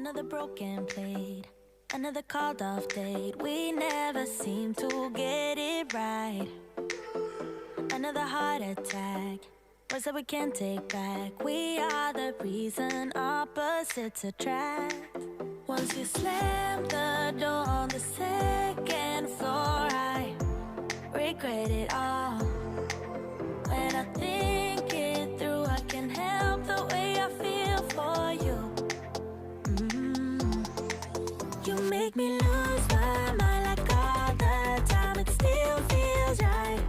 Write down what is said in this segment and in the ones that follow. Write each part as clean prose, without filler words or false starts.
Another broken plate, another called off date. We never seem to get it right. Another heart attack, words that we can't take back. We are the reason opposites attract. Once you slam the door on the second floor, I regret it all. When I think it through, I can't help the way I feel for you. You make me lose my mind like all the time. It still feels right.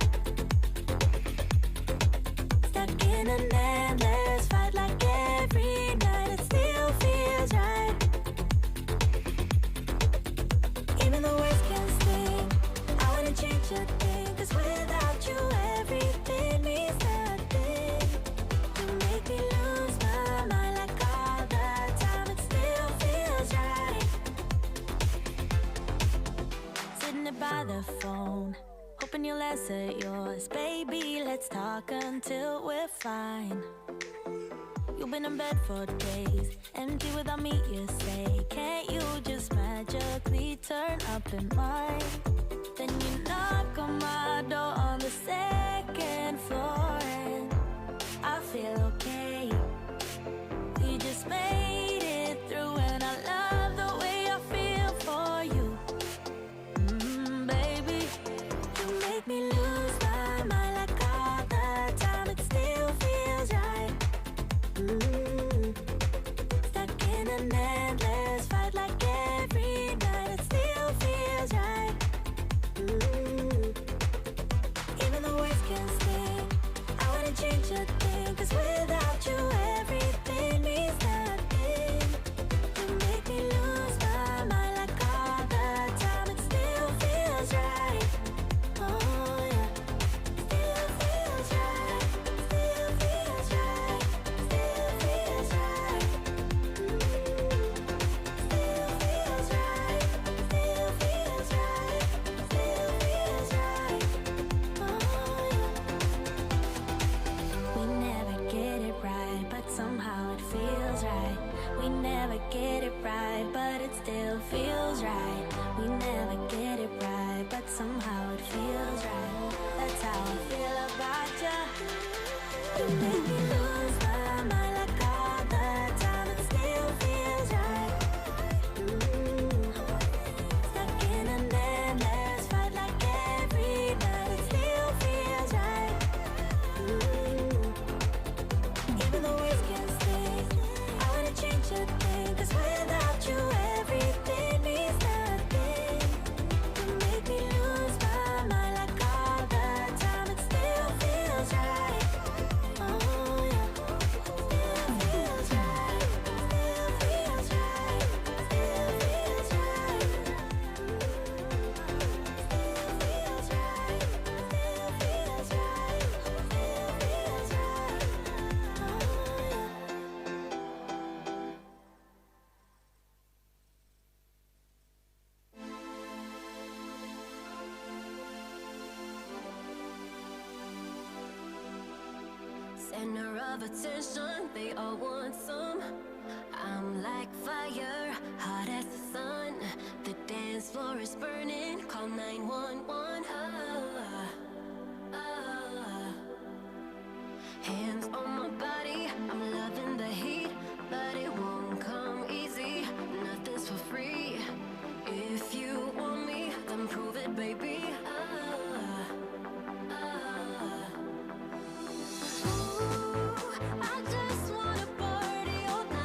Stuck in an endless fight like every night. It still feels right. Even the words can sting. I wanna change a thing, 'cause without you everything means nothing. You make me lose my mind like all the time. It still feels right. Sitting there by the phone, hoping you'll answer yours. Baby, let's talk until we're fine. You've been in bed for days, empty without me, you say. Can't you just magically turn up in mine? Then you knock on my door on the second floor, and I feel okay. We just made it through, and I love the way I feel for you. Baby, you make me lose my mind like all the time. It still feels right. Stuck in an endless fight like every night. It still feels right. Even the words can sting. I wanna change a thing, 'cause without you everything means nothing. You make me lose my mind like all the time. It still feels right. Oh yeah, still feels right. Still feels right. Still feels right. Still feels right. Still feels right. Still feels right. Oh yeah. We never get it right, but somehow it feels right. We never get it right, but it still feels right. We never get it right, but somehow it feels right. That's how I feel about you. You make me lose my mind like all the time. It still feels right. Stuck in an endless fight like every night. It still feels right. Even the words can sting. I wanna change a thing, 'cause without you everything means nothing. You make me lose my mind like all the time. It still feels right. Oh yeah, still feels right. Still feels right. Still feels right. Still feels right. Still feels right. Still feels right. Oh yeah. Center of attention, they all want some. I'm like fire, hot as the sun. The dance floor is burning, call 911. Hands on my body, I'm loving the heat, but it won't come easy. Nothing's for free. If you want me, then prove it, baby. Ooh, I just wanna party all night.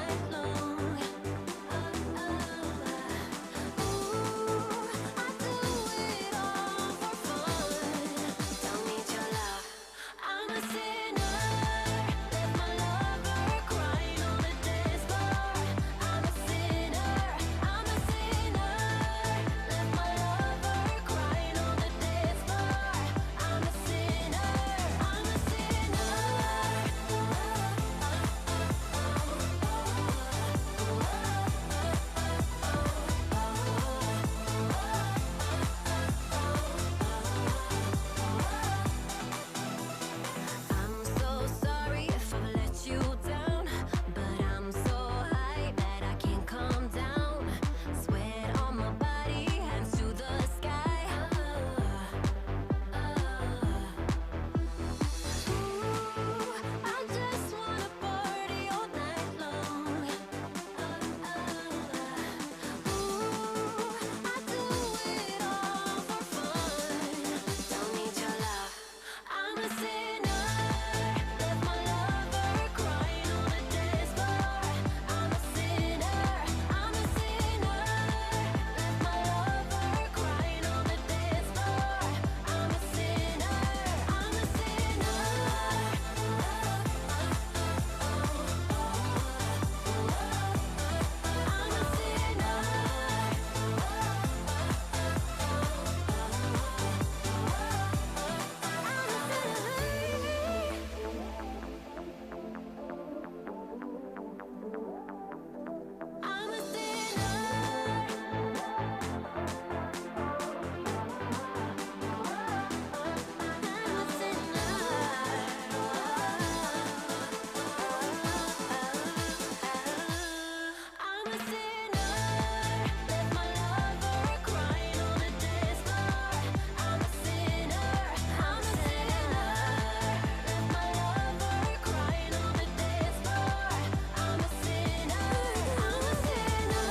I'm a sinner, left my lover crying on the dance floor. I'm a sinner, I'm a sinner, left my lover crying on the dance floor. I'm a sinner, I'm a sinner.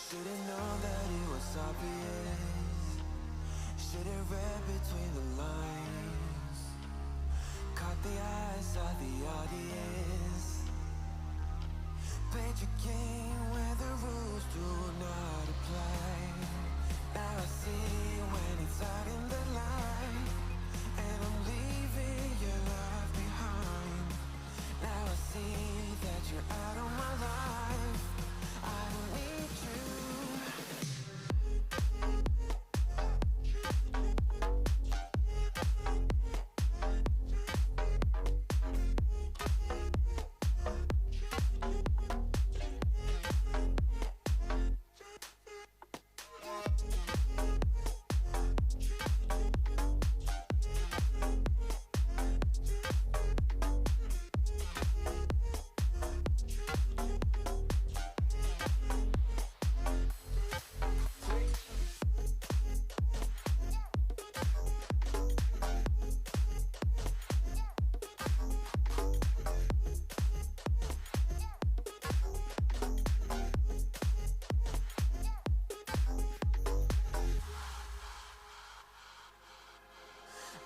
Should've known that it was obvious. Should've read between the lines. Caught the eyes of the audience. Played your game where the rules do not apply. Now I see when it's out in the light. And I'm leaving your love behind. Now I see that you're out of my life. I don't need you.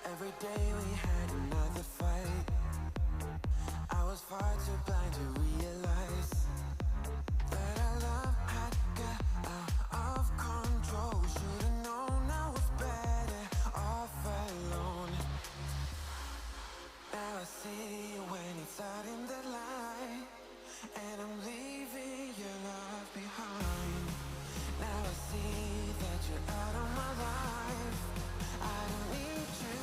Every day we had another fight. I was far too blind to realize that our love had got out of control. Should've known I was better off alone. Now I see when it's out in the light. And I'm leaving your love behind. Now I see that you're out of my life. I don't need you.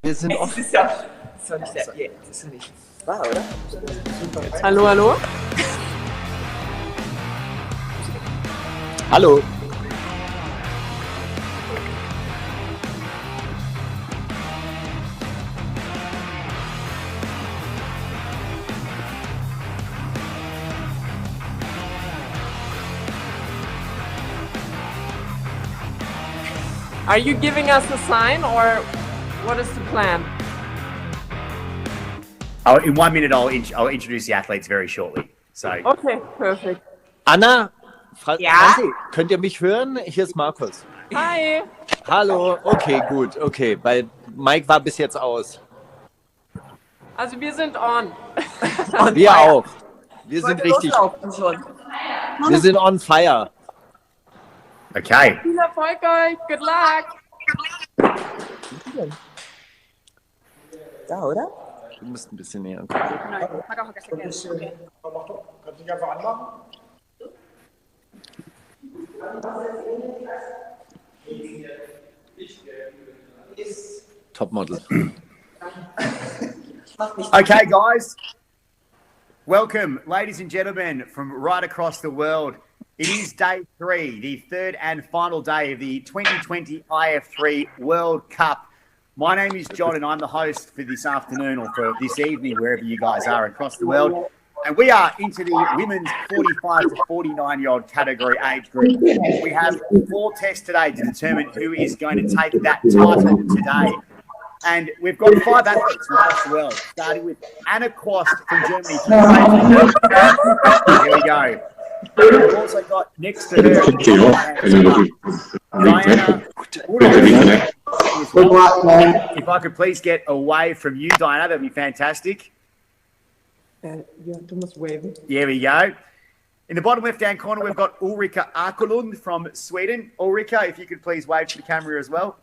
Wir sind Es offen. ist ja nicht sehr. Yeah, das ist ja nicht. War, oder? Hallo, hallo? Hallo. Are you giving us a sign or what is the plan? Oh, in 1 minute, I'll introduce the athletes very shortly. So, Okay, perfect. Anna, Ja? Franzi, könnt ihr mich hören? Hier ist Markus. Hi. Hallo, okay, gut, okay, weil Mike war bis jetzt aus. Also wir sind on. Wir auch. Wir sind Heute richtig, loslaufen schon. wir sind on fire. okay. Viel Erfolg euch. Good luck. Da, oder? Du musst ein bisschen näher kommen. Kannst du dich einfach anmachen? Topmodel. Okay, guys. Welcome, ladies and gentlemen, from right across the world. It is day 3, the third and final day of the 2020 iF3 World Cup. My name is John, and I'm the host for this afternoon or for this evening, wherever you guys are across the world. And we are into the women's 45 to 49-year-old category age group. We have 4 tests today to determine who is going to take that title today. And we've got 5 athletes from across the world, starting with Anna Quast from Germany. Here we go. We've also got next to her Diana. If I could please get away from you, Diana, that'd be fantastic. Du musst waven. Here we go. In the bottom left-hand corner, we've got Ulrika Akerlund from Sweden. Ulrika, if you could please wave to the camera as well.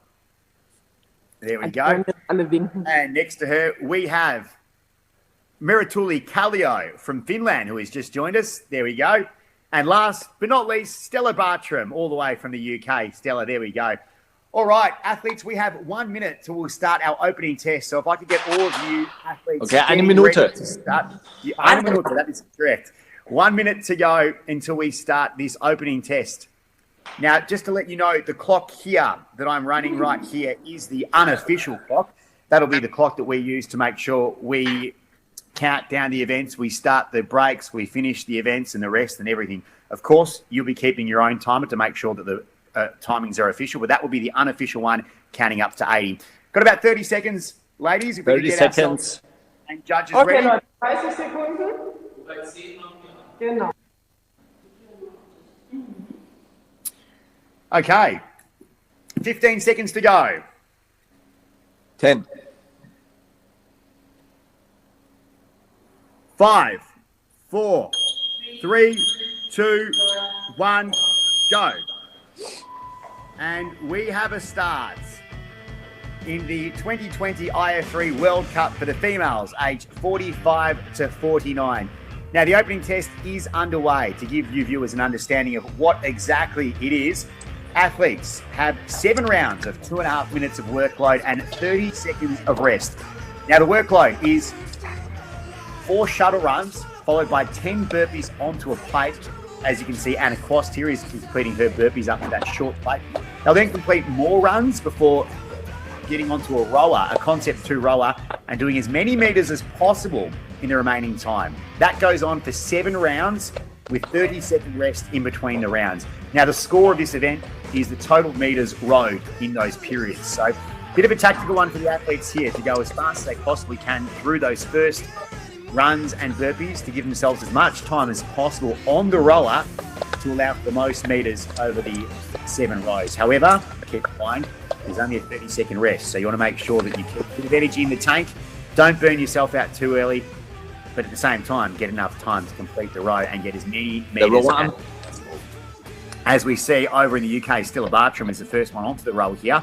There we go. Alle winken. And next to her, we have Merituli Kallio from Finland, who has just joined us. There we go. And last but not least, Stella Bartram, all the way from the UK. Stella, there we go. All right, athletes, we have 1 minute till we'll start our opening test. So if I could get all of you athletes... Okay, eine getting Minute. ready to start. Yeah, eine Minute, that is correct. 1 minute to go until we start this opening test. Now, just to let you know, the clock here that I'm running right here is the unofficial clock. That'll be the clock that we use to make sure we count down the events, we start the breaks, we finish the events and the rest and everything. Of course, you'll be keeping your own timer to make sure that the timings are official, but that will be the unofficial one, counting up to 80. Got about 30 seconds, ladies. If we 30 could get seconds. ourselves and judges Okay, ready. Leute, 30 Sekunden. Genau. Okay. 15 seconds to go. 10, 5, 4, 3, 2, 1, go. And we have a start in the 2020 iF3 World Cup for the females aged 45 to 49. Now, the opening test is underway. To give you viewers an understanding of what exactly it is, athletes have 7 rounds of 2.5 minutes of workload and 30 seconds of rest. Now, the workload is 4 shuttle runs, followed by 10 burpees onto a plate. As you can see, Anna Quast here is completing her burpees up to that short plate. They'll then complete more runs before getting onto a rower, a Concept 2 rower, and doing as many meters as possible in the remaining time. That goes on for 7 rounds with 30-second rest in between the rounds. Now, the score of this event is the total meters rowed in those periods. So, bit of a tactical one for the athletes here to go as fast as they possibly can through those first runs and burpees to give themselves as much time as possible on the rower to allow for the most meters over the 7 rows. However, keep in mind, there's only a 30-second rest, so you want to make sure that you keep a bit of energy in the tank. Don't burn yourself out too early, but at the same time, get enough time to complete the row and get as many meters as possible. As we see over in the UK, Stella Bartram is the first one onto the row here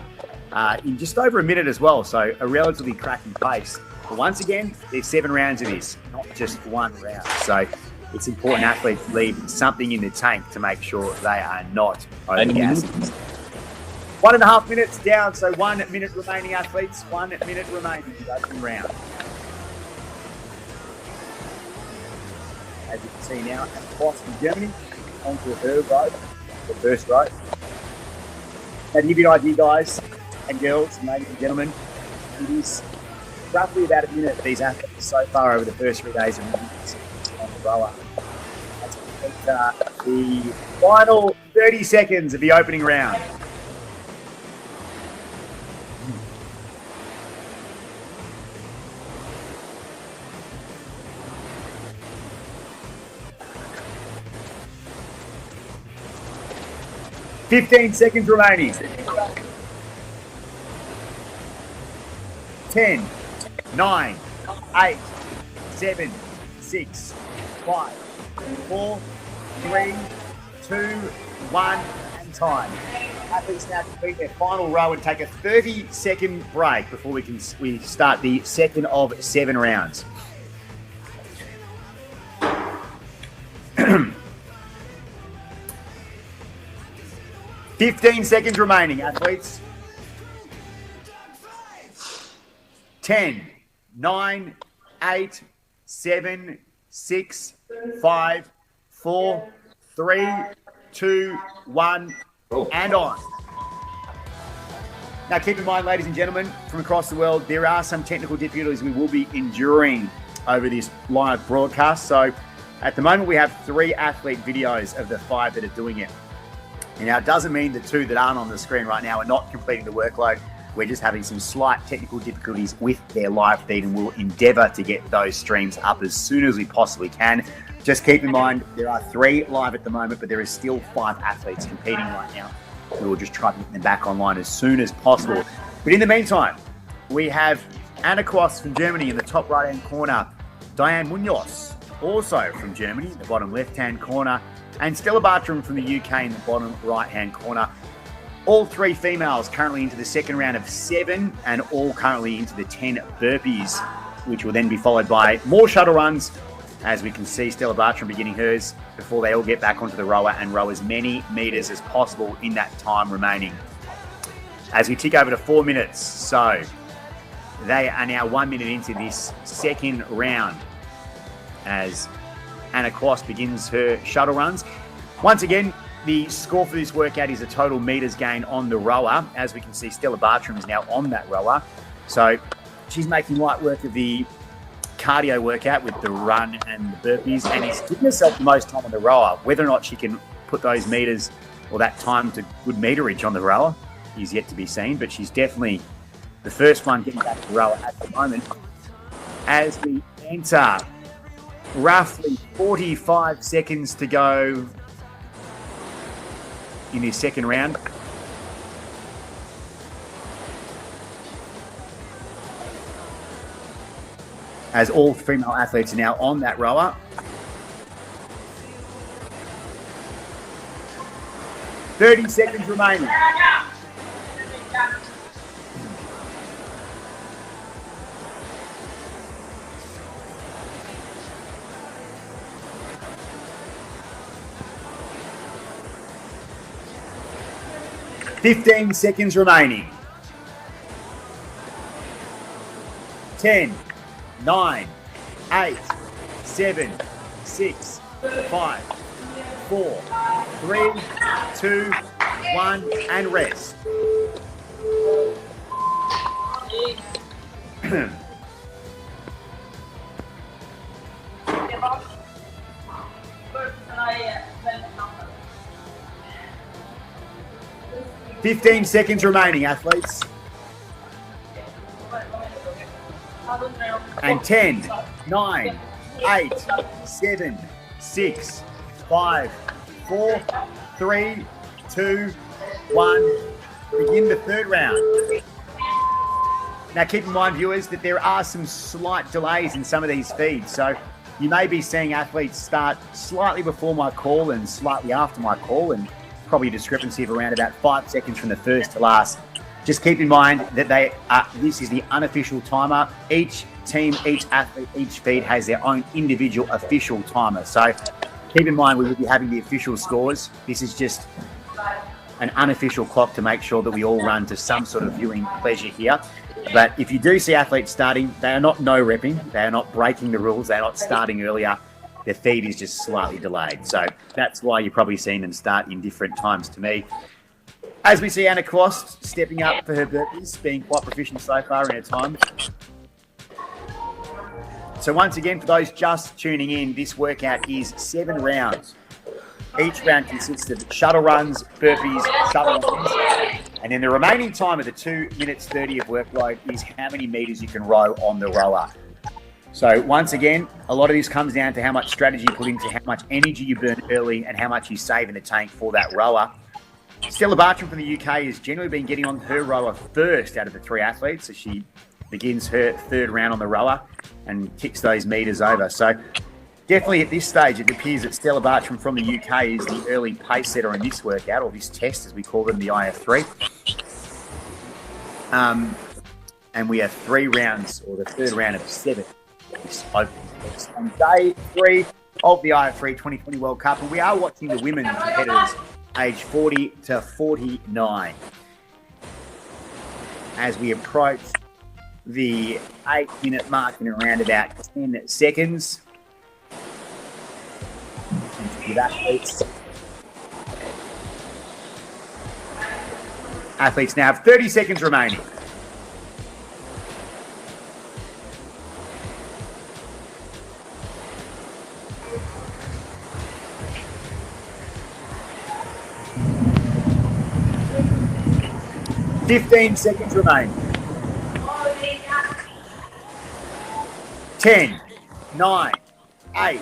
in just over a minute as well, so a relatively cracking pace. But once again, there's 7 rounds of this, not just 1 round. So it's important athletes leave something in the tank to make sure they are not overgassed. 1.5 minutes down, so 1 minute remaining, athletes. 1 minute remaining in the opening round. As you can see now, across from Germany, onto her row, the first row. Now, to give you an idea, guys and girls, ladies and gentlemen, it is roughly about a minute these athletes so far over the first 3 days of movements on the rower. That's the final 30 seconds of the opening round. $15 seconds remaining. 10, 9, 8, 7, 6, 5, 4, 3, 2, 1, and time. Athletes now complete their final row and take a 30-second break before we start the second of 7 rounds. 15 seconds remaining, athletes. 10, 9, 8, 7, 6, 5, 4, 3, 2, 1, and on. Now, keep in mind, ladies and gentlemen, from across the world, there are some technical difficulties we will be enduring over this live broadcast. So, at the moment, we have 3 athlete videos of the 5 that are doing it. And now, it doesn't mean the 2 that aren't on the screen right now are not completing the workload. We're just having some slight technical difficulties with their live feed, and we'll endeavour to get those streams up as soon as we possibly can. Just keep in mind, there are 3 live at the moment, but there is still 5 athletes competing right now. We will just try to get them back online as soon as possible. But in the meantime, we have Anna Cross from Germany in the top right-hand corner, Diane Munoz, also from Germany, in the bottom left-hand corner, and Stella Bartram from the UK in the bottom right-hand corner. All 3 females currently into the second round of 7 and all currently into the 10 burpees, which will then be followed by more shuttle runs, as we can see Stella Bartram beginning hers before they all get back onto the rower and row as many metres as possible in that time remaining. As we tick over to 4 minutes, so they are now 1 minute into this second round as Anna Cross begins her shuttle runs. Once again, the score for this workout is a total metres gain on the rower. As we can see, Stella Bartram is now on that rower. So she's making light work of the cardio workout with the run and the burpees, and is giving herself the most time on the rower. Whether or not she can put those metres or that time to good meterage on the rower is yet to be seen, but she's definitely the first one getting back to the rower at the moment. As we enter roughly 45 seconds to go in this second round. As all female athletes are now on that rower. $30 seconds remaining. $15 seconds remaining. 10, 9, 8, 7, 6, 5, 4, 3, 2, 1, and rest. $15 seconds remaining, athletes. And 10, 9, 8, 7, 6, 5, 4, 3, 2, 1. Begin the third round. Now keep in mind, viewers, that there are some slight delays in some of these feeds. So you may be seeing athletes start slightly before my call and slightly after my call, and probably a discrepancy of around about 5 seconds from the first to last. Just keep in mind that this is the unofficial timer. Each team, each athlete, each feed has their own individual official timer. So keep in mind we will be having the official scores. This is just an unofficial clock to make sure that we all run to some sort of viewing pleasure here. But if you do see athletes starting, they are not no-repping. They are not breaking the rules. They're not starting earlier. Their feed is just slightly delayed. So that's why you're probably seeing them start in different times to me. As we see Anna Kloss stepping up for her burpees, being quite proficient so far in her time. So once again, for those just tuning in, this workout is 7 rounds. Each round consists of shuttle runs, burpees, shuttle runs, and then the remaining time of the 2 minutes 30 of workload is how many meters you can row on the rower. So once again, a lot of this comes down to how much strategy you put into how much energy you burn early and how much you save in the tank for that rower. Stella Bartram from the UK has generally been getting on her rower first out of the 3 athletes, so she begins her 3rd round on the rower and ticks those meters over. So definitely at this stage, it appears that Stella Bartram from the UK is the early pace setter in this workout, or this test, as we call them, the iF3. And we have 3 rounds, or the 3rd round of 7. On day 3 of the iF3 2020 World Cup, and we are watching the women's competitors aged 40 to 49. As we approach the 8-minute mark in around about 10 seconds. Athletes now have 30 seconds remaining. Fifteen seconds remaining. 10, 9, 8,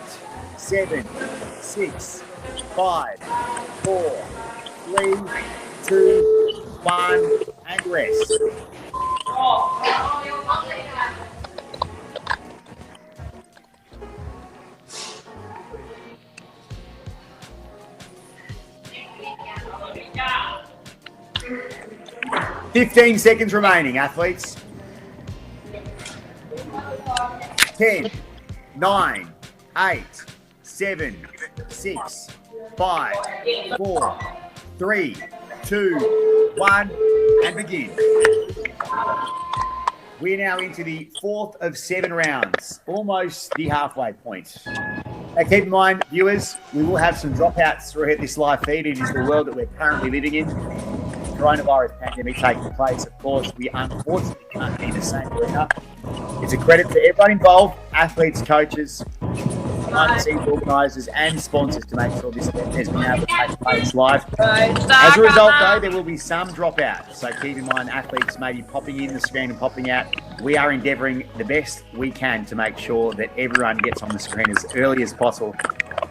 7, 6, 5, 4, 3, 2, 1, and rest. Fifteen seconds remaining, athletes. 10, 9, 8, 7, 6, 5, 4, 3, 2, 1, and begin. We're now into the 4th of 7 rounds, almost the halfway point. Now keep in mind, viewers, we will have some dropouts throughout this live feed. It is the world that we're currently living in. Coronavirus pandemic taking place, of course, we unfortunately can't be in the same arena. It's a credit to everyone involved, athletes, coaches, behind-the-scenes organisers and sponsors to make sure this event has been able to take place live. As a result, though, there will be some dropouts. So keep in mind, athletes may be popping in the screen and popping out. We are endeavouring the best we can to make sure that everyone gets on the screen as early as possible.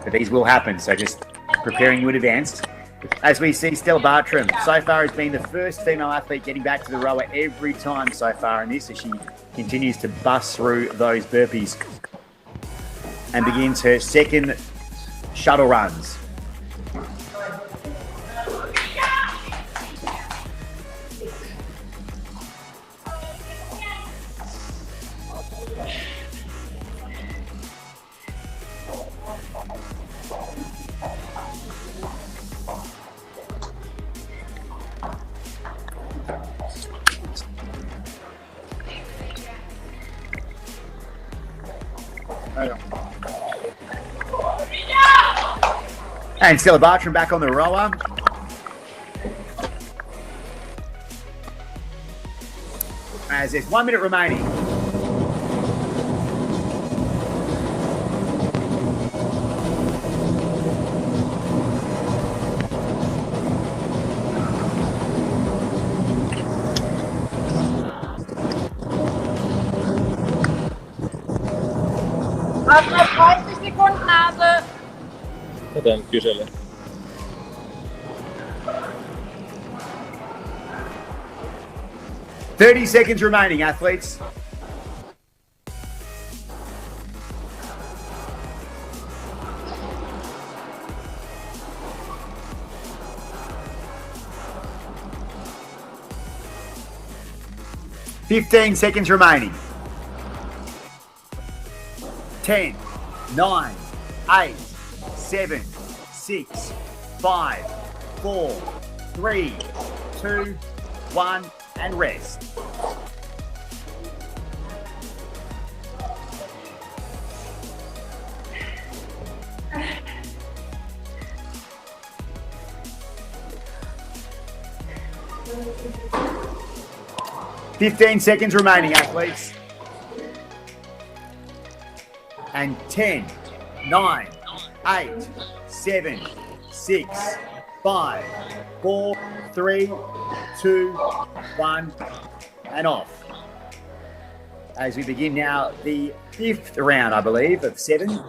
But these will happen, so just preparing you in advance. As we see, Stella Bartram so far has been the first female athlete getting back to the rower every time so far in this, as she continues to bust through those burpees and begins her 2nd shuttle runs. And Stella Bartram back on the rower. As there's 1 minute remaining. Warte noch 30 Sekunden, Nase. Ja, dann kysele. "30 seconds remaining, athletes." "15 seconds remaining. 10, 9, 8, 7, 6, 5, 4, 3, 2, 1, and rest. "15 seconds remaining, athletes. And 10, 9, 8, 7, 6, 5, 4, 3, 2, 1, and off. As we begin now the 5th round, I believe, of 7.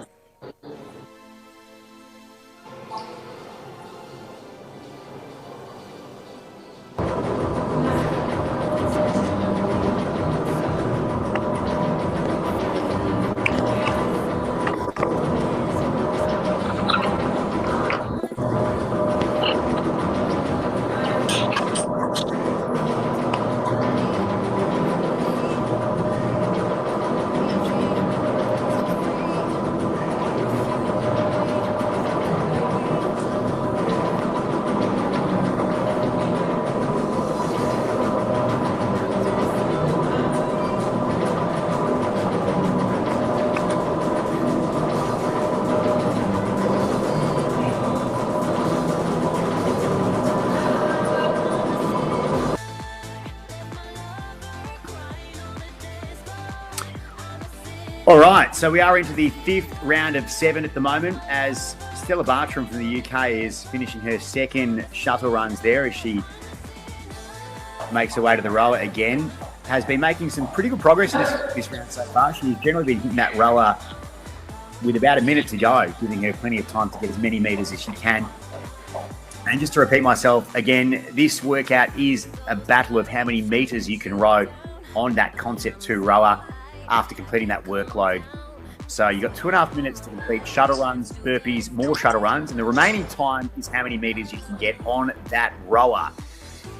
All right, so we are into the 5th round of 7 at the moment as Stella Bartram from the UK is finishing her second shuttle runs there as she makes her way to the rower again. Has been making some pretty good progress in this round so far. She's generally been hitting that rower with about a minute to go, giving her plenty of time to get as many metres as she can. And just to repeat myself again, this workout is a battle of how many metres you can row on that Concept 2 rower after completing that workload. So you've got 2.5 minutes to complete shuttle runs, burpees, more shuttle runs, and the remaining time is how many metres you can get on that rower.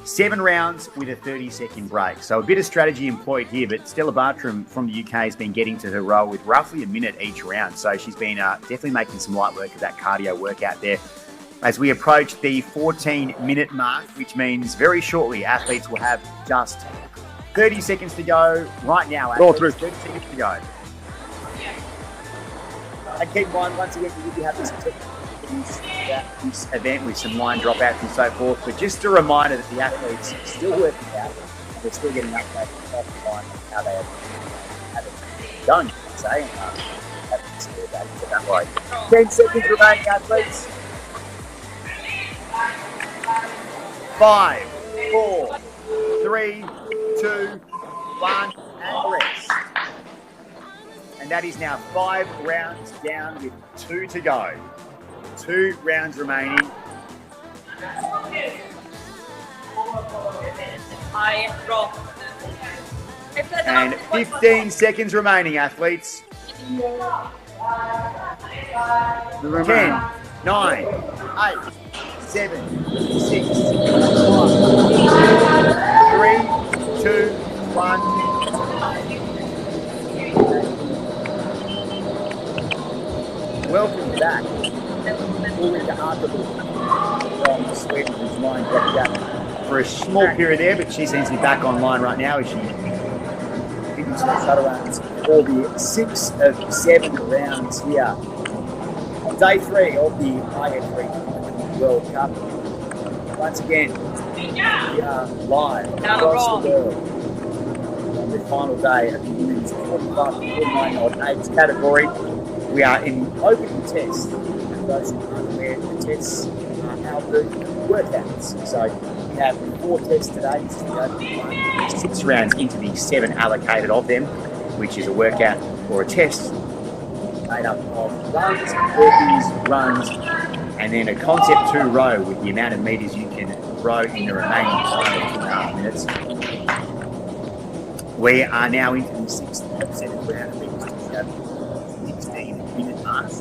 7 rounds with a 30-second break. So a bit of strategy employed here, but Stella Bartram from the UK has been getting to her row with roughly a minute each round. So she's been definitely making some light work of that cardio workout there. As we approach the 14-minute mark, which means very shortly athletes will have just 30 seconds to go right now. Roll through. 30 seconds to go. And keep in mind, once again, we will have this event with some line dropouts and so forth. But just a reminder that the athletes are still working out. They're still getting updates off the line on how they have it done, you can say. So that way. 10 seconds remaining, athletes. 5, 4, 3, 2, 1, and rest. And that is now 5 rounds down with 2 to go. 2 rounds remaining. And 15 seconds remaining, athletes. 10, 9, 8, 7, 6, 5, 3, 2, 1. Welcome back. Ulrika Arthur from Sweden who's lined up for a small period there, but she seems to be back online right now as she continues to shuttle runs for the 6 of 7 rounds here on day 3 of the iF3 World Cup. Once again, we are live across the world on the final day of the women's 45-49 age category. We are in opening test. For those who aren't aware, the tests are our workouts. So we have 4 tests today. This is the opening one. 6 rounds into the 7 allocated of them, which is a workout or a test made up of runs, burpees, runs, and then a Concept 2 row with the amount of metres you can row in the remaining time of 2.5 minutes. We are now into the 6th of 7th round of metres to have 16-minute marks.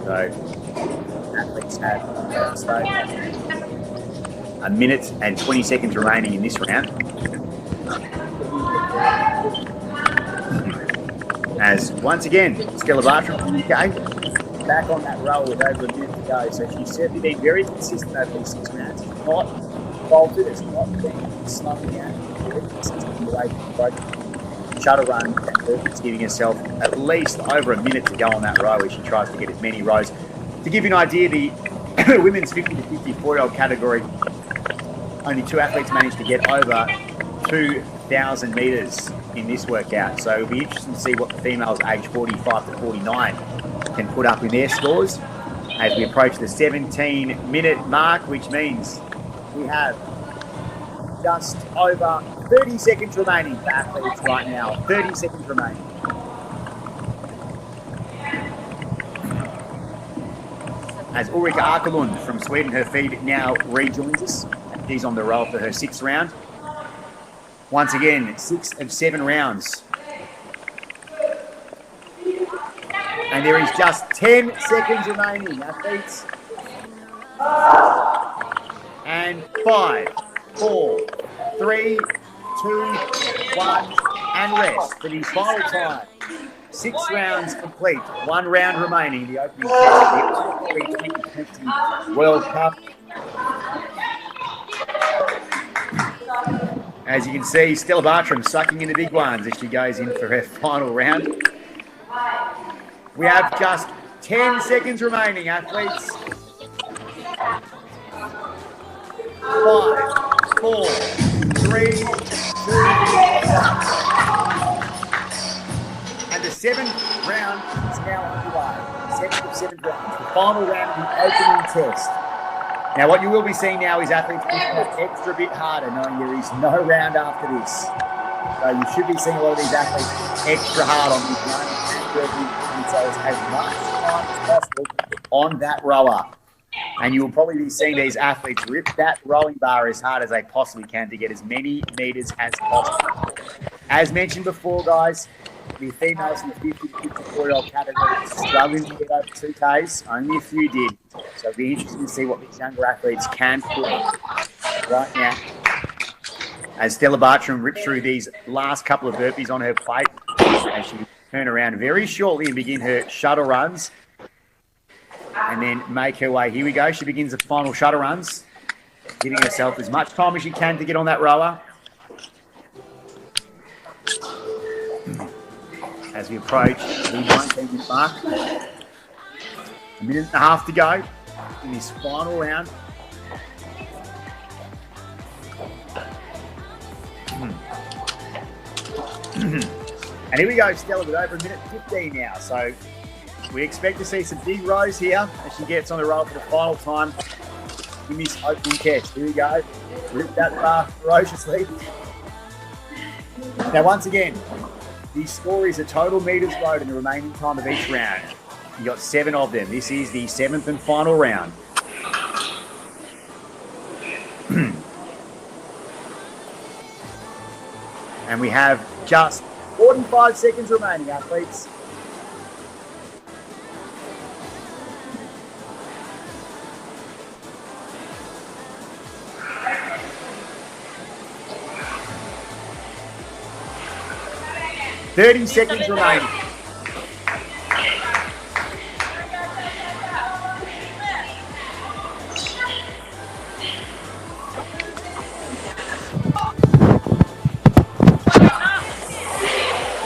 So athletes have a minute and 20 seconds remaining in this round. As once again, Stella Bartram from the UK back on that row with over a minute to go. So she's certainly been very consistent over these 6 rounds. It's not faltered, it's not been slowing down. Very consistent in the way she's broken shuttle run. It's giving herself at least over a minute to go on that row as she tries to get as many rows. To give you an idea, the women's 50 to 54-year-old category, only 2 athletes managed to get over 2,000 metres in this workout. So it'll be interesting to see what the females aged 45 to 49 can put up in their scores as we approach the 17-minute mark, which means we have just over 30 seconds remaining for athletes right now. 30 seconds remaining. As Ulrika Akerlund from Sweden, her feed now rejoins us. She's on the roll for her 6th round. Once again, 6 of 7 rounds. And there is just 10 seconds remaining, athletes. And 5, 4, 3, 2, 1, and rest for the final time. 6 rounds complete, 1 round remaining. The opening test of the 2020 World Cup. As you can see, Stella Bartram sucking in the big ones as she goes in for her final round. We have just 10 seconds remaining, athletes. 5, 4, 3, 2, 1. And the 7th round is now underway. 7th of 7 rounds. The final round of the opening test. Now, what you will be seeing now is athletes pushing that extra bit harder, knowing there is no round after this. So you should be seeing a lot of these athletes extra hard on these runs and working themselves as much time as possible on that rower. And you will probably be seeing these athletes rip that rowing bar as hard as they possibly can to get as many meters as possible. As mentioned before, guys, the females in the 50 to 54-year-old category struggling to get over 2Ks. Only a few did. So it'll be interesting to see what these younger athletes can put right now. As Stella Bartram rips through these last couple of burpees on her plate, as she turn around very shortly and begin her shuttle runs. And then make her way. Here we go. She begins the final shuttle runs, giving herself as much time as she can to get on that rower. As we approach the 19-minute mark. A minute and a half to go in this final round. And here we go, Stella, with over a minute 15 now. So we expect to see some big rows here as she gets on the roll for the final time in this opening test. Here we go. Rip that bar ferociously. Now, once again, the score is a total meters rowed in the remaining time of each round. You got 7 of them. This is the 7th and final round. And we have just 45 seconds remaining, athletes. Thirty seconds remaining.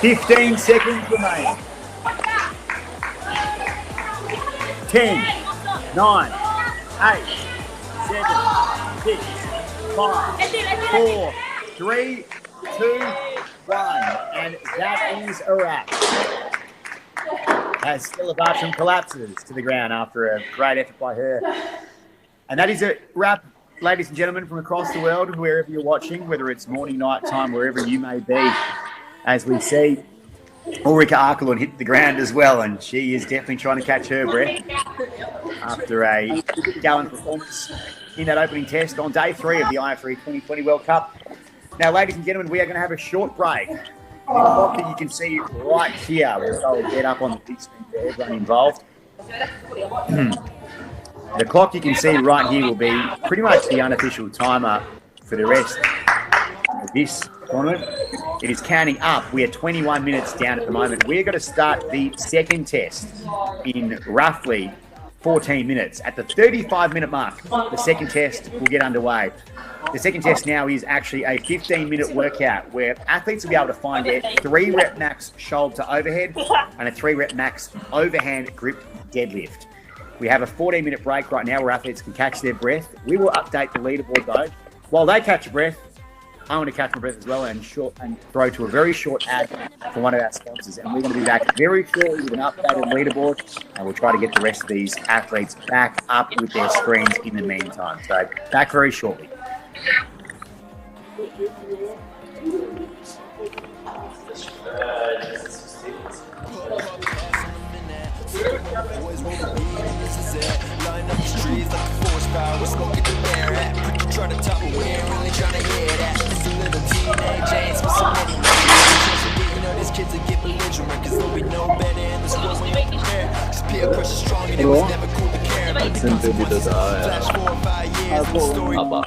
Fifteen seconds remaining. 10, 9, 8, 7, 6, 5, 4, 3, 2, 1. And that is a wrap. As Stella Bartram collapses to the ground after a great effort by her. And that is a wrap, ladies and gentlemen, from across the world, wherever you're watching, whether it's morning, night time, wherever you may be. As we see Ulrika Akerlund hit the ground as well, and she is definitely trying to catch her breath after a gallant performance in that opening test on day 3 of the iF3 2020 World Cup. Now, ladies and gentlemen, we are going to have a short break. The clock that you can see right here, we'll get up on the big screen for everyone involved. The clock you can see right here will be pretty much the unofficial timer for the rest of this tournament. It is counting up. We are 21 minutes down at the moment. We're going to start the second test in roughly 14 minutes. At the 35-minute mark, the second test will get underway. The second test now is actually a 15-minute workout where athletes will be able to find their 3-rep max shoulder to overhead and a 3-rep max overhand grip deadlift. We have a 14-minute break right now where athletes can catch their breath. We will update the leaderboard though. While they catch a breath, I want to catch my breath as well and throw to a very short ad for one of our sponsors. And we're going to be back very shortly with an updated leaderboard, and we'll try to get the rest of these athletes back up with their screens in the meantime. So back very shortly. Jetzt sind wir wieder da, ja. Aber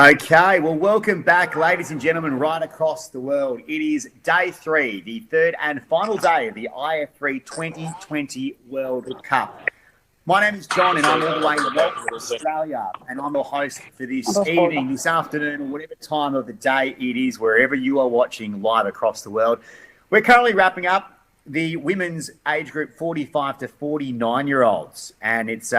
Okay, well, welcome back, ladies and gentlemen, right across the world. It is day 3, the third and final day of the iF3 2020 World Cup. My name is John, and I'm all the way in Australia, and I'm your host for this evening, this afternoon, or whatever time of the day it is, wherever you are watching live across the world. We're currently wrapping up the women's age group 45 to 49-year-olds, and it's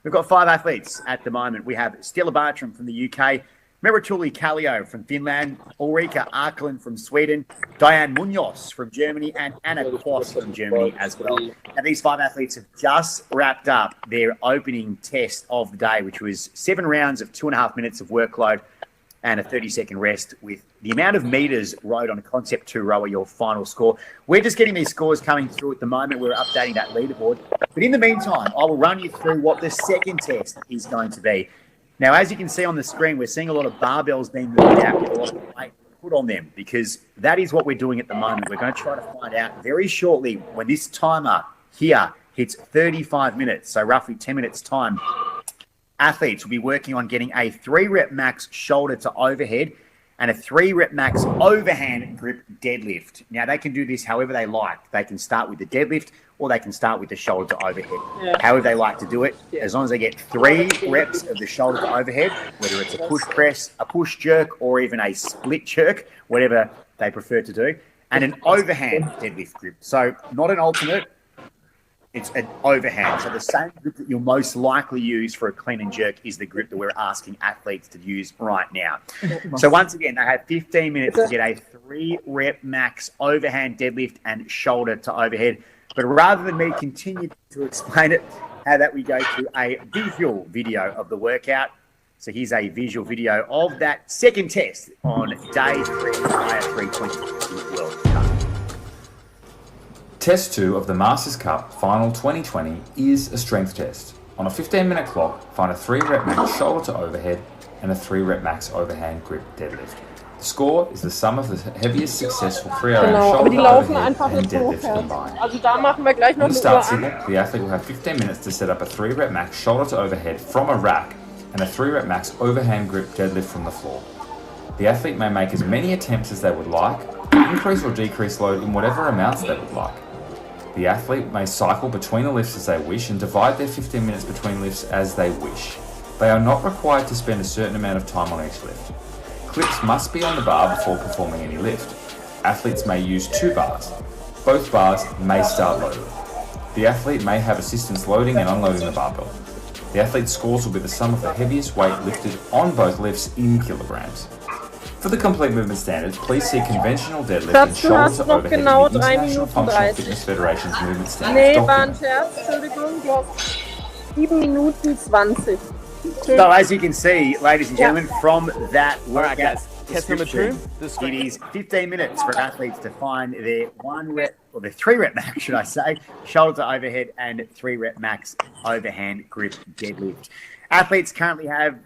we've got 5 athletes at the moment. We have Stella Bartram from the UK, Merituli Kallio from Finland, Ulrika Arkelin from Sweden, Diane Munoz from Germany, and Anna Kloss from Germany as well. And these 5 athletes have just wrapped up their opening test of the day, which was 7 rounds of 2.5 minutes of workload and a 30-second rest, with the amount of meters rowed on a Concept 2 rower, your final score. We're just getting these scores coming through at the moment. We're updating that leaderboard. But in the meantime, I will run you through what the second test is going to be. Now, as you can see on the screen, we're seeing a lot of barbells being moved out with a lot of weight put on them, because that is what we're doing at the moment. We're going to try to find out very shortly when this timer here hits 35 minutes, so roughly 10 minutes time, athletes will be working on getting a 3-rep max shoulder to overhead and a 3-rep max overhand grip deadlift. Now, they can do this however they like. They can start with the deadlift, or they can start with the shoulder to overhead. However they like to do it, as long as they get 3 reps of the shoulder to overhead, whether it's a push press, a push jerk, or even a split jerk, whatever they prefer to do, and an overhand deadlift grip. So not an alternate, it's an overhand. So the same grip that you'll most likely use for a clean and jerk is the grip that we're asking athletes to use right now. So once again, they have 15 minutes to get a 3-rep max overhand deadlift and shoulder to overhead. But rather than me continue to explain it, how about we go to a visual video of the workout. So here's a visual video of that second test on day 3 of the iF3 2020 World Cup. Test 2 of the Masters Cup Final 2020 is a strength test. On a 15-minute clock, find a 3-rep max shoulder to overhead and a 3-rep max overhand grip deadlift. The score is the sum of the heaviest successful 3RM shoulder to overhead and deadlift combined. Also da machen wir gleich noch On the start signal, the athlete will have 15 minutes to set up a 3-rep max shoulder to overhead from a rack and a 3-rep max overhand grip deadlift from the floor. The athlete may make as many attempts as they would like, increase or decrease load in whatever amounts they would like. The athlete may cycle between the lifts as they wish and divide their 15 minutes between lifts as they wish. They are not required to spend a certain amount of time on each lift. Clips must be on the bar before performing any lift. Athletes may use 2 bars. Both bars may start loaded. The athlete may have assistance loading and unloading the barbell. The athlete's scores will be the sum of the heaviest weight lifted on both lifts in kilograms. For the complete movement standards, please see conventional deadlift and Schatz, du shoulder hast to noch overhead in genau the 3 International Minuten Functional 30. Fitness Federation's movement standards Nee, war ein document. Scherz, Entschuldigung, du hast 7 Minuten 20. So as you can see, ladies and gentlemen, from that All right, workout guys. Test number 2. description, it is 15 minutes for athletes to find their 1 rep, or their 3 rep max, should I say, shoulder to overhead and 3 rep max overhand grip deadlift. Athletes currently have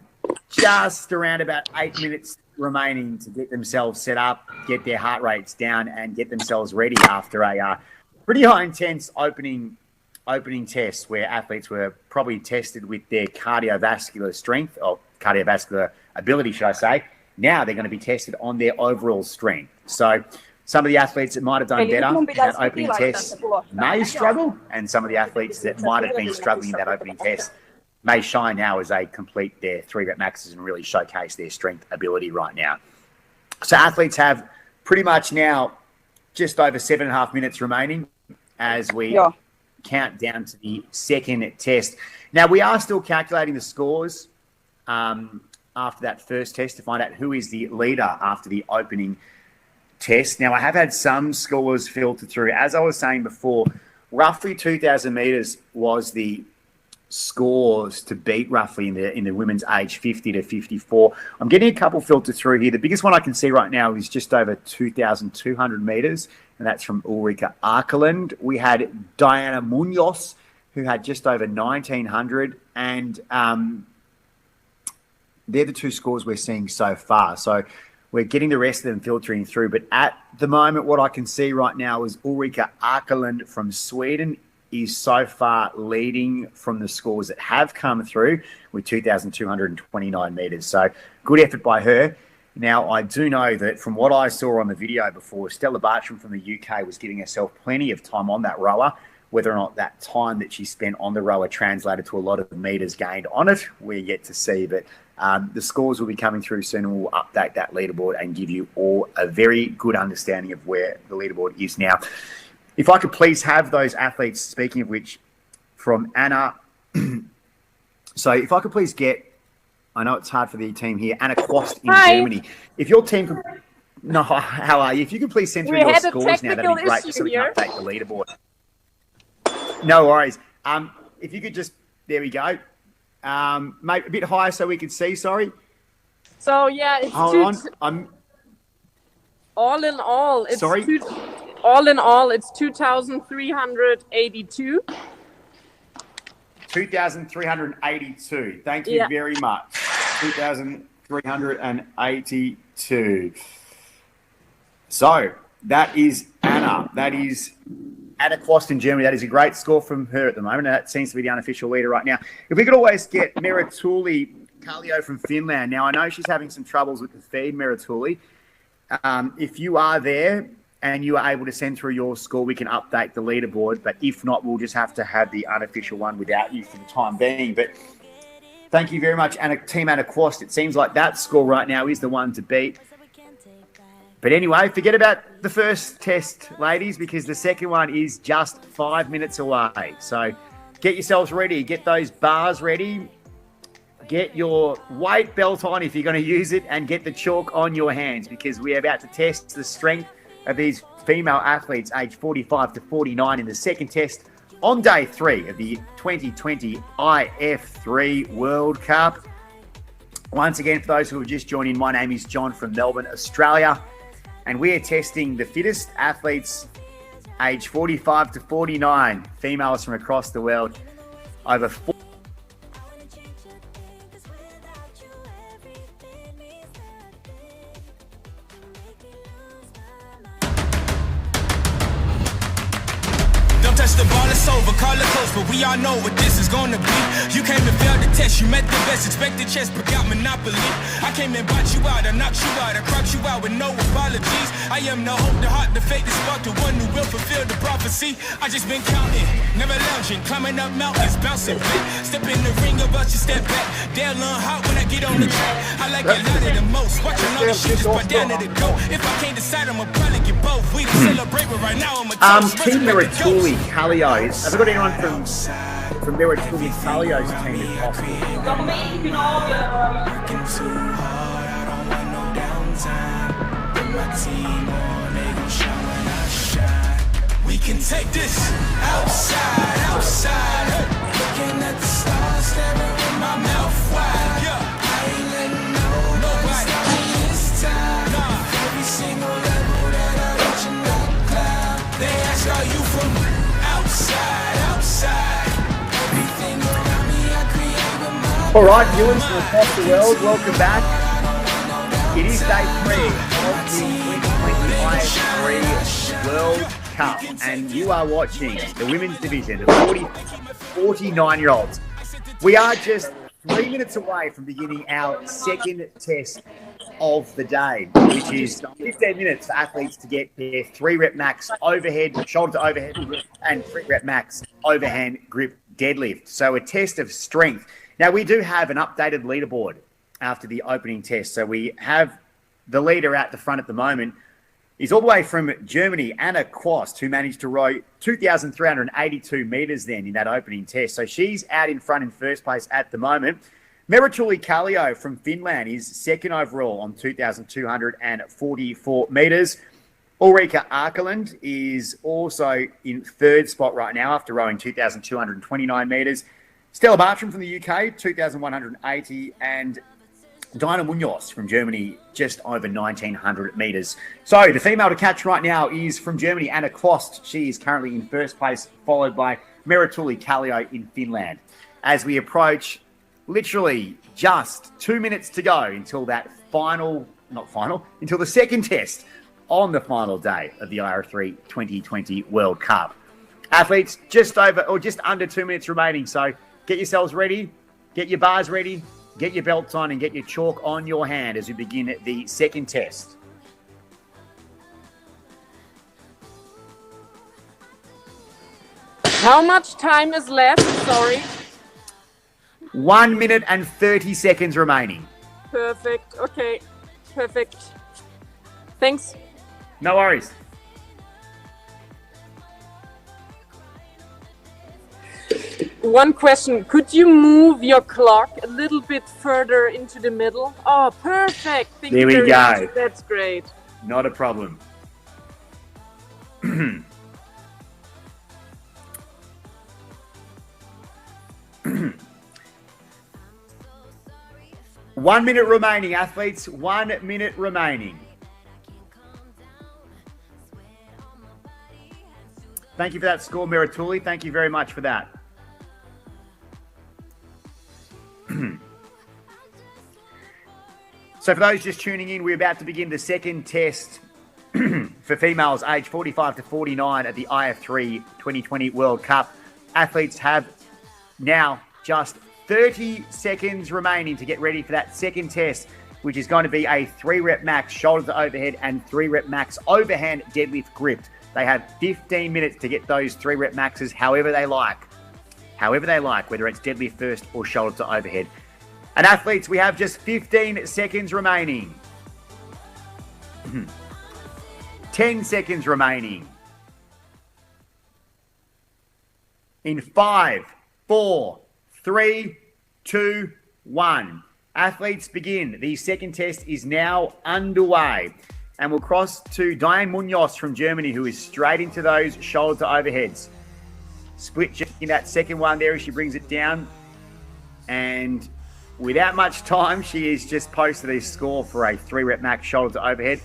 just around about 8 minutes remaining to get themselves set up, get their heart rates down, and get themselves ready after a pretty high intense opening test where athletes were probably tested with their cardiovascular strength, or cardiovascular ability, should I say. Now they're going to be tested on their overall strength. So some of the athletes that might have done better in that opening test may struggle, and some of the athletes that might have been struggling in that opening test may shine now as they complete their 3 rep maxes and really showcase their strength ability right now. So athletes have pretty much now just over 7.5 minutes remaining as we count down to the second test. Now, we are still calculating the scores after that first test to find out who is the leader after the opening test. Now, I have had some scores filtered through. As I was saying before, roughly 2,000 meters was the scores to beat roughly in the women's age 50 to 54. I'm getting a couple filtered through here. The biggest one I can see right now is just over 2,200 meters, and that's from Ulrika Arkeland. We had Diana Munoz, who had just over 1,900, and they're the 2 scores we're seeing so far. So we're getting the rest of them filtering through, but at the moment, what I can see right now is Ulrika Arkeland from Sweden is so far leading from the scores that have come through with 2,229 meters. So good effort by her. Now, I do know that from what I saw on the video before, Stella Bartram from the UK was giving herself plenty of time on that rower. Whether or not that time that she spent on the rower translated to a lot of meters gained on it, we're yet to see. But the scores will be coming through soon, and we'll update that leaderboard and give you all a very good understanding of where the leaderboard is now. If I could please have those athletes, speaking of which, from Anna. So if I could please get, I know it's hard for the team here, Anna Quast in Germany. If your team could, no, how are you? If you could please send through your scores now, that'd be great, just so we can update the leaderboard. No worries. If you could just, there we go. Mate, a bit higher so we could see, sorry. So yeah, it's Hold on. all in all, it's Sorry? all in all, it's 2,382. 2,382. Thank you very much. 2,382. So that is Anna. That is Anna Quast in Germany. That is a great score from her at the moment. That seems to be the unofficial leader right now. If we could always get Merituli Kallio from Finland. Now, I know she's having some troubles with the feed, Merituli. If you are there and you are able to send through your score, we can update the leaderboard. But if not, we'll just have to have the unofficial one without you for the time being. But thank you very much, Team Anna Quast. It seems like that score right now is the one to beat. But anyway, forget about the first test, ladies, because the second one is just 5 minutes away. So get yourselves ready. Get those bars ready. Get your weight belt on if you're going to use it, and get the chalk on your hands, because we're about to test the strength of these female athletes aged 45 to 49 in the second test on day 3 of the 2020 iF3 World Cup. Once again, for those who have just joined in, my name is John from Melbourne, Australia, and we are testing the fittest athletes aged 45 to 49, females from across the world, over 4. Touch the ball, it's over, call it close, but we all know what this is gonna be. You came and failed the test, you met the best, expected chess, but got monopoly. I came and bought you out, I knocked you out, I cropped you out with no apologies. I am the hope, the heart, the faith, the spark, the one who will fulfill the prophecy. I just been counting, never lounging, climbing up mountains, bouncing back. Step in the ring, about you step back. They'll learn hot when I get on the track. I like it louder the most, watching all the shit just put down to the go. If I can't decide, I'ma probably get both. We can celebrate, but right now I'm a toast. Team Miratuli, Kallio's. Have we got anyone from Miratuli Kallio's team if possible? Working too hard, I don't want no downtime. Put my team on, they gon' shine when I shine. We can take this outside, outside. Looking at the stars, staring with my mouth wide. I ain't letting nobody stop me this time. Every single level that I reach in the cloud, they ask, are you from outside, outside? Everything around me I create with my All right, viewers from across the world, welcome back. It is day 3 of the 2020 iF3 World Cup, and you are watching the women's division, the 49-year-olds. We are just 3 minutes away from beginning our second test of the day, which is 15 minutes for athletes to get their 3-rep max overhead, shoulder to overhead, and 3-rep max overhand grip deadlift. So a test of strength. Now, we do have an updated leaderboard after the opening test. So we have the leader out the front at the moment. He's all the way from Germany, Anna Quast, who managed to row 2,382 metres then in that opening test. So she's out in front in first place at the moment. Merituli Kallio from Finland is second overall on 2,244 metres. Ulrika Arkeland is also in third spot right now after rowing 2,229 metres. Stella Bartram from the UK, 2,180, and Dinah Munoz from Germany, just over 1,900 metres. So the female to catch right now is from Germany, Anna Quast. She is currently in first place, followed by Merituli Kallio in Finland. As we approach literally just 2 minutes to go until that until the second test on the final day of the iF3 2020 World Cup. Athletes, just under 2 minutes remaining. So get yourselves ready, get your bars ready, get your belts on, and get your chalk on your hand as we begin the second test. How much time is left? Sorry. 1 minute and 30 seconds remaining. Perfect. Okay. Perfect. Thanks. No worries. One question. Could you move your clock a little bit further into the middle? Oh, perfect. Thank you very much. That's great. Not a problem. 1 minute remaining, athletes. 1 minute remaining. Thank you for that score, Merituli. Thank you very much for that. So for those just tuning in, we're about to begin the second test for females aged 45 to 49 at the iF3 2020 World Cup. Athletes have now just 30 seconds remaining to get ready for that second test, which is going to be a 3-rep max shoulder to overhead and 3-rep max overhand deadlift gripped. They have 15 minutes to get those 3-rep maxes however they like, whether it's deadlift first or shoulder to overhead. And athletes, we have just 15 seconds remaining. 10 seconds remaining. In 5, 4, 3, 2, 1. Athletes begin. The second test is now underway. And we'll cross to Diane Munoz from Germany, who is straight into those shoulder to overheads. Split in that second one there as she brings it down. And without much time, she has just posted a score for a 3-rep max shoulder to overhead.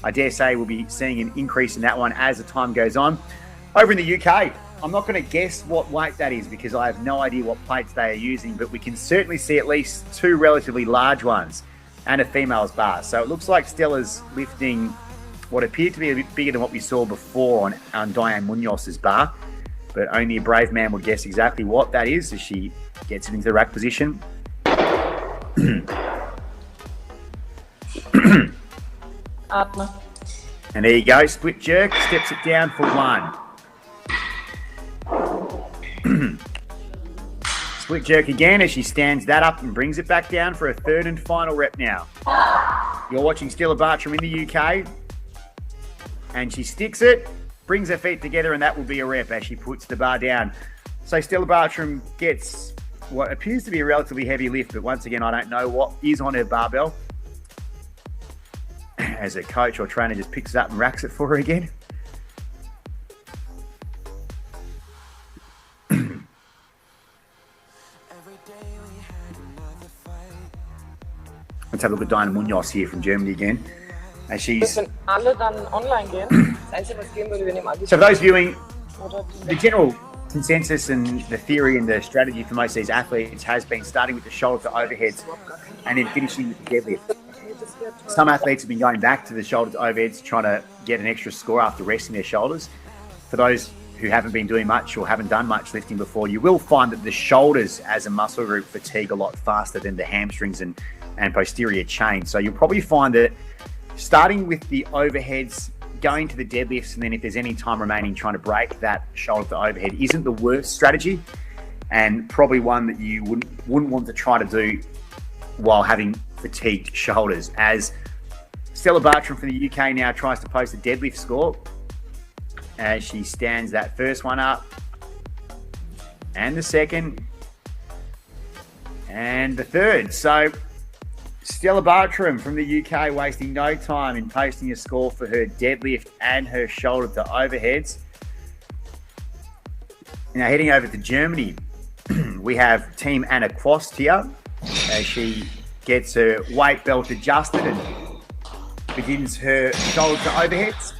I dare say we'll be seeing an increase in that one as the time goes on. Over in the UK, I'm not going to guess what weight that is because I have no idea what plates they are using, but we can certainly see at least 2 relatively large ones and a female's bar. So it looks like Stella's lifting what appeared to be a bit bigger than what we saw before on Diane Munoz's bar. but only a brave man would guess exactly what that is as she gets it into the rack position. Atme. And there you go, split jerk, steps it down for 1. Split jerk again as she stands that up and brings it back down for a third and final rep now. You're watching Stella Bartram in the UK. And she sticks it, brings her feet together, and that will be a rep as she puts the bar down. So Stella Bartram gets what appears to be a relatively heavy lift, but once again, I don't know what is on her barbell. As a coach or trainer just picks it up and racks it for her again. Let's have a look at Dinah Munoz here from Germany again. As she's... So for those viewing, the general consensus and the theory and the strategy for most of these athletes has been starting with the shoulder to overheads and then finishing with the deadlift. Some athletes have been going back to the shoulder to overheads, trying to get an extra score after resting their shoulders. For those who haven't been doing much or haven't done much lifting before, you will find that the shoulders as a muscle group fatigue a lot faster than the hamstrings and posterior chain. So you'll probably find that starting with the overheads, going to the deadlifts, and then if there's any time remaining, trying to break that shoulder to overhead isn't the worst strategy, and probably one that you wouldn't want to try to do while having fatigued shoulders. As Stella Bartram from the UK now tries to post a deadlift score as she stands that first one up, and the second, and the third. So Stella Bartram from the UK wasting no time in posting a score for her deadlift and her shoulder to overheads. Now heading over to Germany, we have Team Anna Quast here as she gets her weight belt adjusted and begins her shoulder to overheads.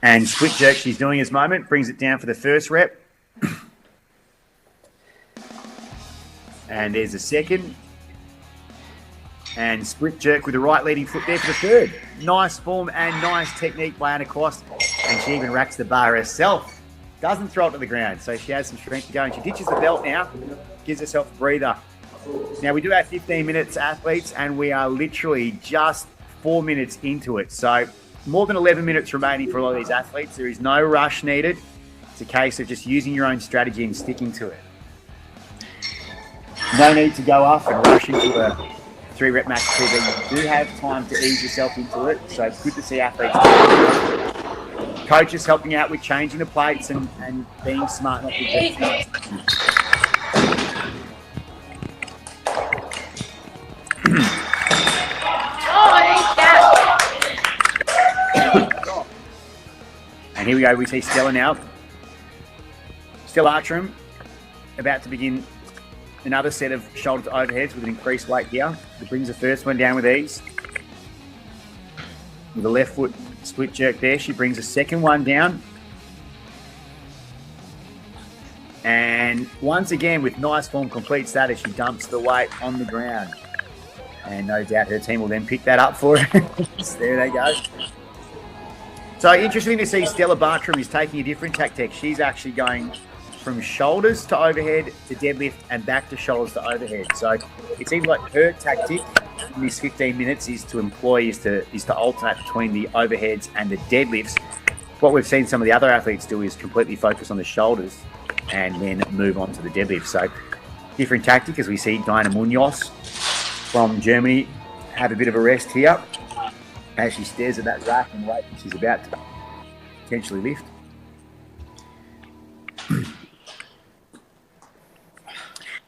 And split jerk she's doing this moment, brings it down for the first rep. And there's a second. And split jerk with the right leading foot there for the third. Nice form and nice technique by Anna Quast. And she even racks the bar herself. Doesn't throw it to the ground, so she has some strength to go. And she ditches the belt now, gives herself a breather. Now we do have 15 minutes, athletes, and we are literally just 4 minutes into it. So more than 11 minutes remaining for a lot of these athletes. There is no rush needed. It's a case of just using your own strategy and sticking to it. No need to go off and rush into a 3-rep max PB. You do have time to ease yourself into it, so it's good to see athletes. Coaches helping out with changing the plates and being smart not to get And here we go, we see Stella now. Stella Bartram about to begin another set of shoulder to overheads with an increased weight here. It brings the first one down with ease. With the left foot split jerk there, she brings the second one down. And once again, with nice form, completes that as she dumps the weight on the ground. And no doubt her team will then pick that up for her. So there they go. So interesting to see Stella Bartram is taking a different tactic. She's actually going from shoulders to overhead to deadlift and back to shoulders to overhead. So it seems like her tactic in this 15 minutes is to alternate between the overheads and the deadlifts. What we've seen some of the other athletes do is completely focus on the shoulders and then move on to the deadlift. So different tactic as we see Dinah Munoz from Germany have a bit of a rest here as she stares at that rack and weight that she's about to potentially lift.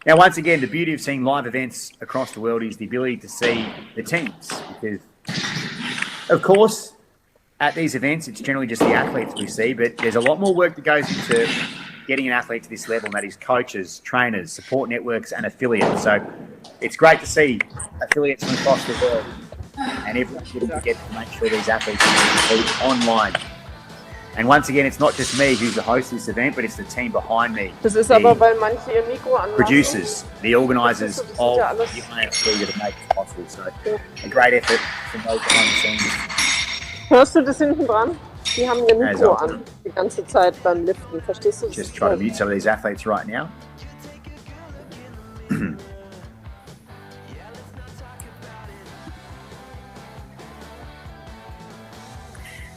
Now, once again, the beauty of seeing live events across the world is the ability to see the teams. Because, of course, at these events, it's generally just the athletes we see, but there's a lot more work that goes into getting an athlete to this level, and that is coaches, trainers, support networks, and affiliates. So it's great to see affiliates from across the world and everyone's getting together to make sure these athletes can compete online. And once again, it's not just me who's the host of this event, but it's the team behind me. Das ist aber, weil manche ihr Mikro anlassen. Producers, the organisers of the iF3 that have made it possible. So a great effort from those behind the scenes. Hörst du das hinten dran? Die haben ihr Mikro an, die ganze Zeit beim Liften. Verstehst du? Just try to mute some of these athletes right now.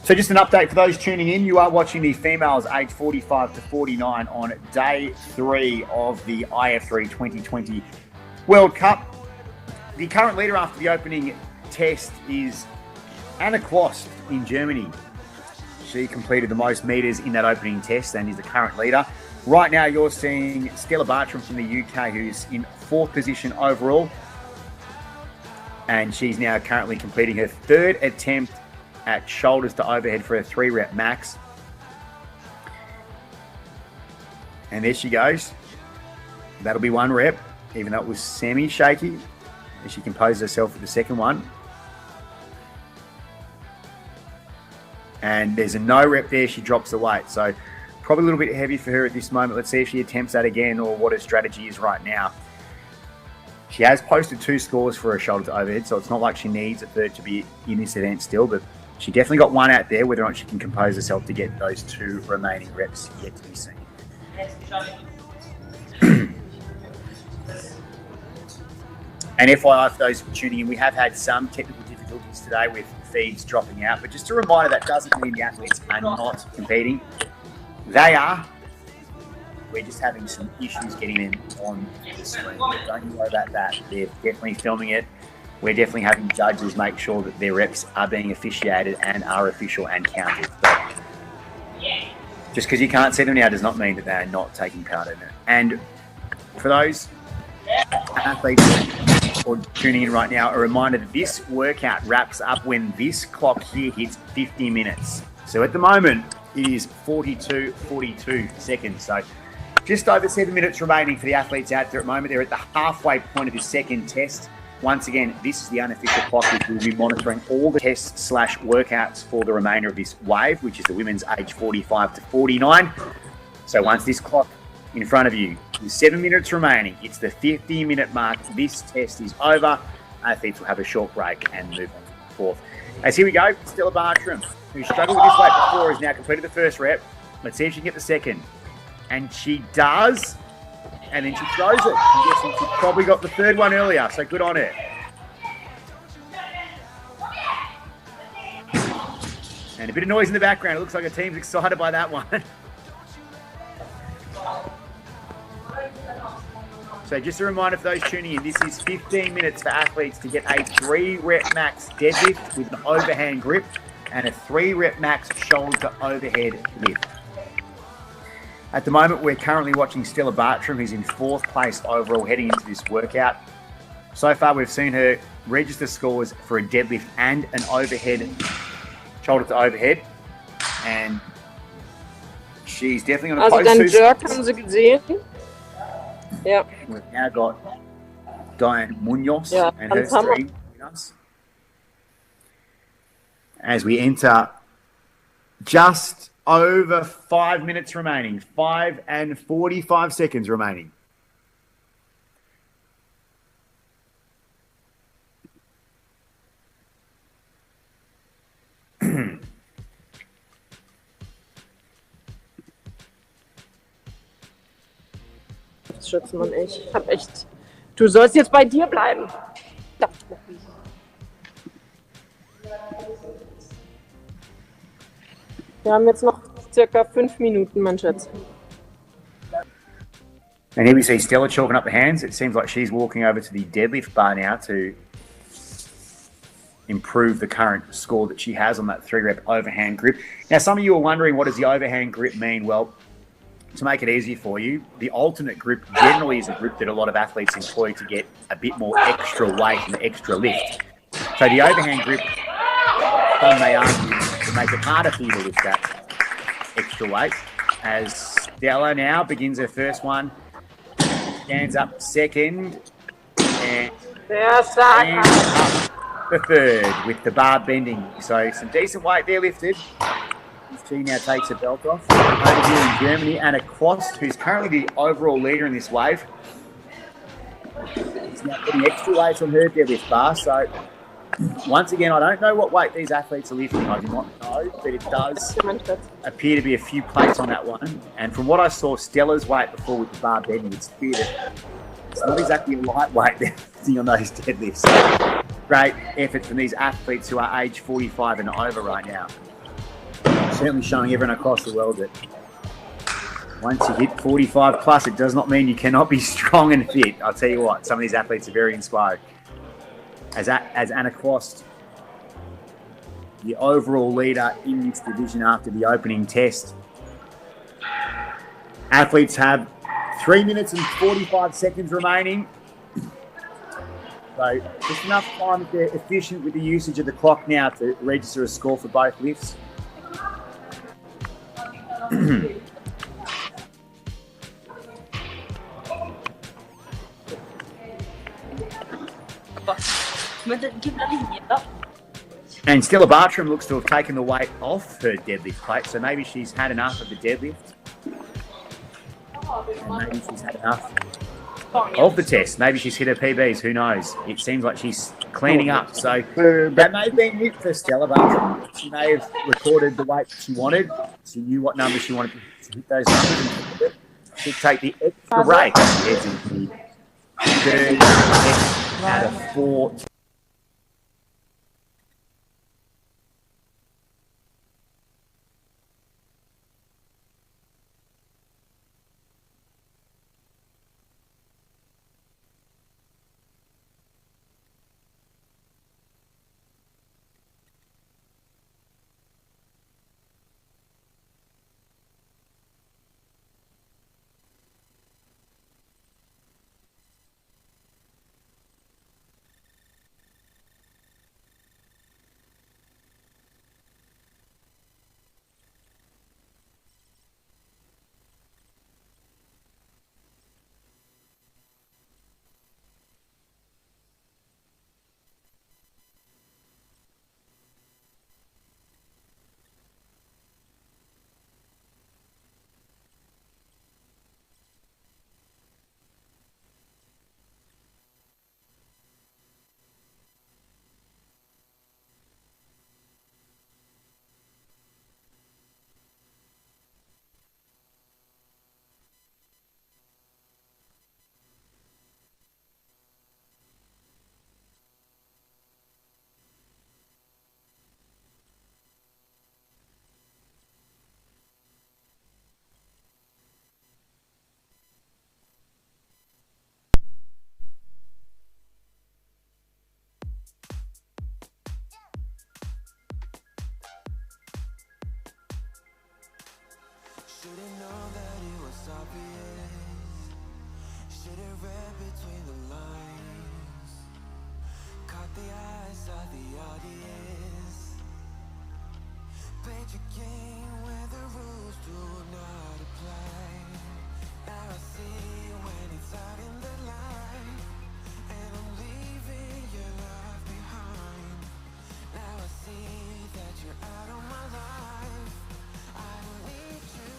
So just an update for those tuning in. You are watching the females aged 45 to 49 on day 3 of the iF3 2020 World Cup. The current leader after the opening test is Anna Klost in Germany. She completed the most metres in that opening test and is the current leader. Right now you're seeing Stella Bartram from the UK, who's in 4th position overall. And she's now currently completing her 3rd attempt at shoulders to overhead for a 3-rep max. And there she goes. That'll be 1 rep, even though it was semi-shaky. And she composed herself with the second one. And there's a no rep there, she drops the weight. So probably a little bit heavy for her at this moment. Let's see if she attempts that again or what her strategy is right now. She has posted 2 scores for her shoulder to overhead, so it's not like she needs a 3rd to be in this event still, but she definitely got 1 out there. Whether or not she can compose herself to get those 2 remaining reps yet to be seen. And FYI for those tuning in, we have had some technical difficulties today with feeds dropping out, but just a reminder, that doesn't mean the athletes are not competing. They are. We're just having some issues getting them on the screen. Don't you worry about that. They're definitely filming it. We're definitely having judges make sure that their reps are being officiated and are official and counted. But just because you can't see them now does not mean that they are not taking part in it. And for those athletes or tuning in right now, a reminder that this workout wraps up when this clock here hits 50 minutes. So at the moment, it is 42 seconds. So just over 7 minutes remaining for the athletes out there at the moment. They're at the halfway point of this second test. Once again, this is the unofficial clock, which will be monitoring all the tests / workouts for the remainder of this wave, which is the women's age 45 to 49. So once this clock in front of you is 7 minutes remaining, it's the 50-minute mark. This test is over. Athletes will have a short break and move on to the 4th. As here we go, Stella Bartram, who struggled with this weight before, has now completed the 1st rep. Let's see if she can get the 2nd. And she does. And then she throws it. I'm guessing she probably got the 3rd one earlier, so good on her. And a bit of noise in the background. It looks like a team's excited by that one. So just a reminder for those tuning in, this is 15 minutes for athletes to get a 3-rep max deadlift with an overhand grip and a 3-rep max shoulder to overhead lift. At the moment, we're currently watching Stella Bartram, who's in 4th place overall heading into this workout. So far, we've seen her register scores for a deadlift and an overhead, shoulder to overhead. And she's definitely going to post. Also dein Jerk haben Sie gesehen? Ja. We've now got Diane Munoz and her stream with us. As we enter just over 5 minutes remaining, 5 and 45 seconds remaining. Das schätzt man echt. Ich hab echt. Du sollst jetzt bei dir bleiben. Wir haben jetzt noch circa 5 Minuten, mein Schatz. And here we see Stella chalking up the hands. It seems like she's walking over to the deadlift bar now to improve the current score that she has on that 3-rep overhand grip. Now, some of you are wondering, what does the overhand grip mean? Well, to make it easier for you, the alternate grip generally is a grip that a lot of athletes employ to get a bit more extra weight and extra lift. So the overhand grip, some may argue, to make it harder for you to lift that extra weight. As Stella now begins her first one, stands up second, and stands up the third with the bar bending. So some decent weight there lifted. She now takes her belt off. Over here in Germany, Anna Quast, who's currently the overall leader in this wave. She's now putting extra weight on her deadlift bar. So, once again, I don't know what weight these athletes are lifting. I do not know, but it does appear to be a few plates on that one. And from what I saw Stella's weight before with the bar bending, it's clear that it's not exactly a lightweight they're lifting on those deadlifts. So, great effort from these athletes who are age 45 and over right now. Certainly showing everyone across the world that once you hit 45 plus, it does not mean you cannot be strong and fit. I'll tell you what, some of these athletes are very inspired. As Anna Quast, the overall leader in this division after the opening test. Athletes have 3 minutes and 45 seconds remaining. So just enough time if they're efficient with the usage of the clock now to register a score for both lifts. And Stella Bartram looks to have taken the weight off her deadlift plate, so maybe she's had enough of the deadlift. And maybe she's had enough of the test. Maybe she's hit her PBs, who knows? It seems like she's cleaning up. So that may have been it for Stella Bartram. She may have recorded the weight she wanted. She knew what number she wanted to hit those numbers. She'd take the extra rate. It's the third out of 4. Should've known that it was obvious. Should've read between the lines. Caught the eyes of the audience. Played your game where the rules do not apply. Now I see when it's out in the light. And I'm leaving your love behind. Now I see that you're out of my life. I don't need you.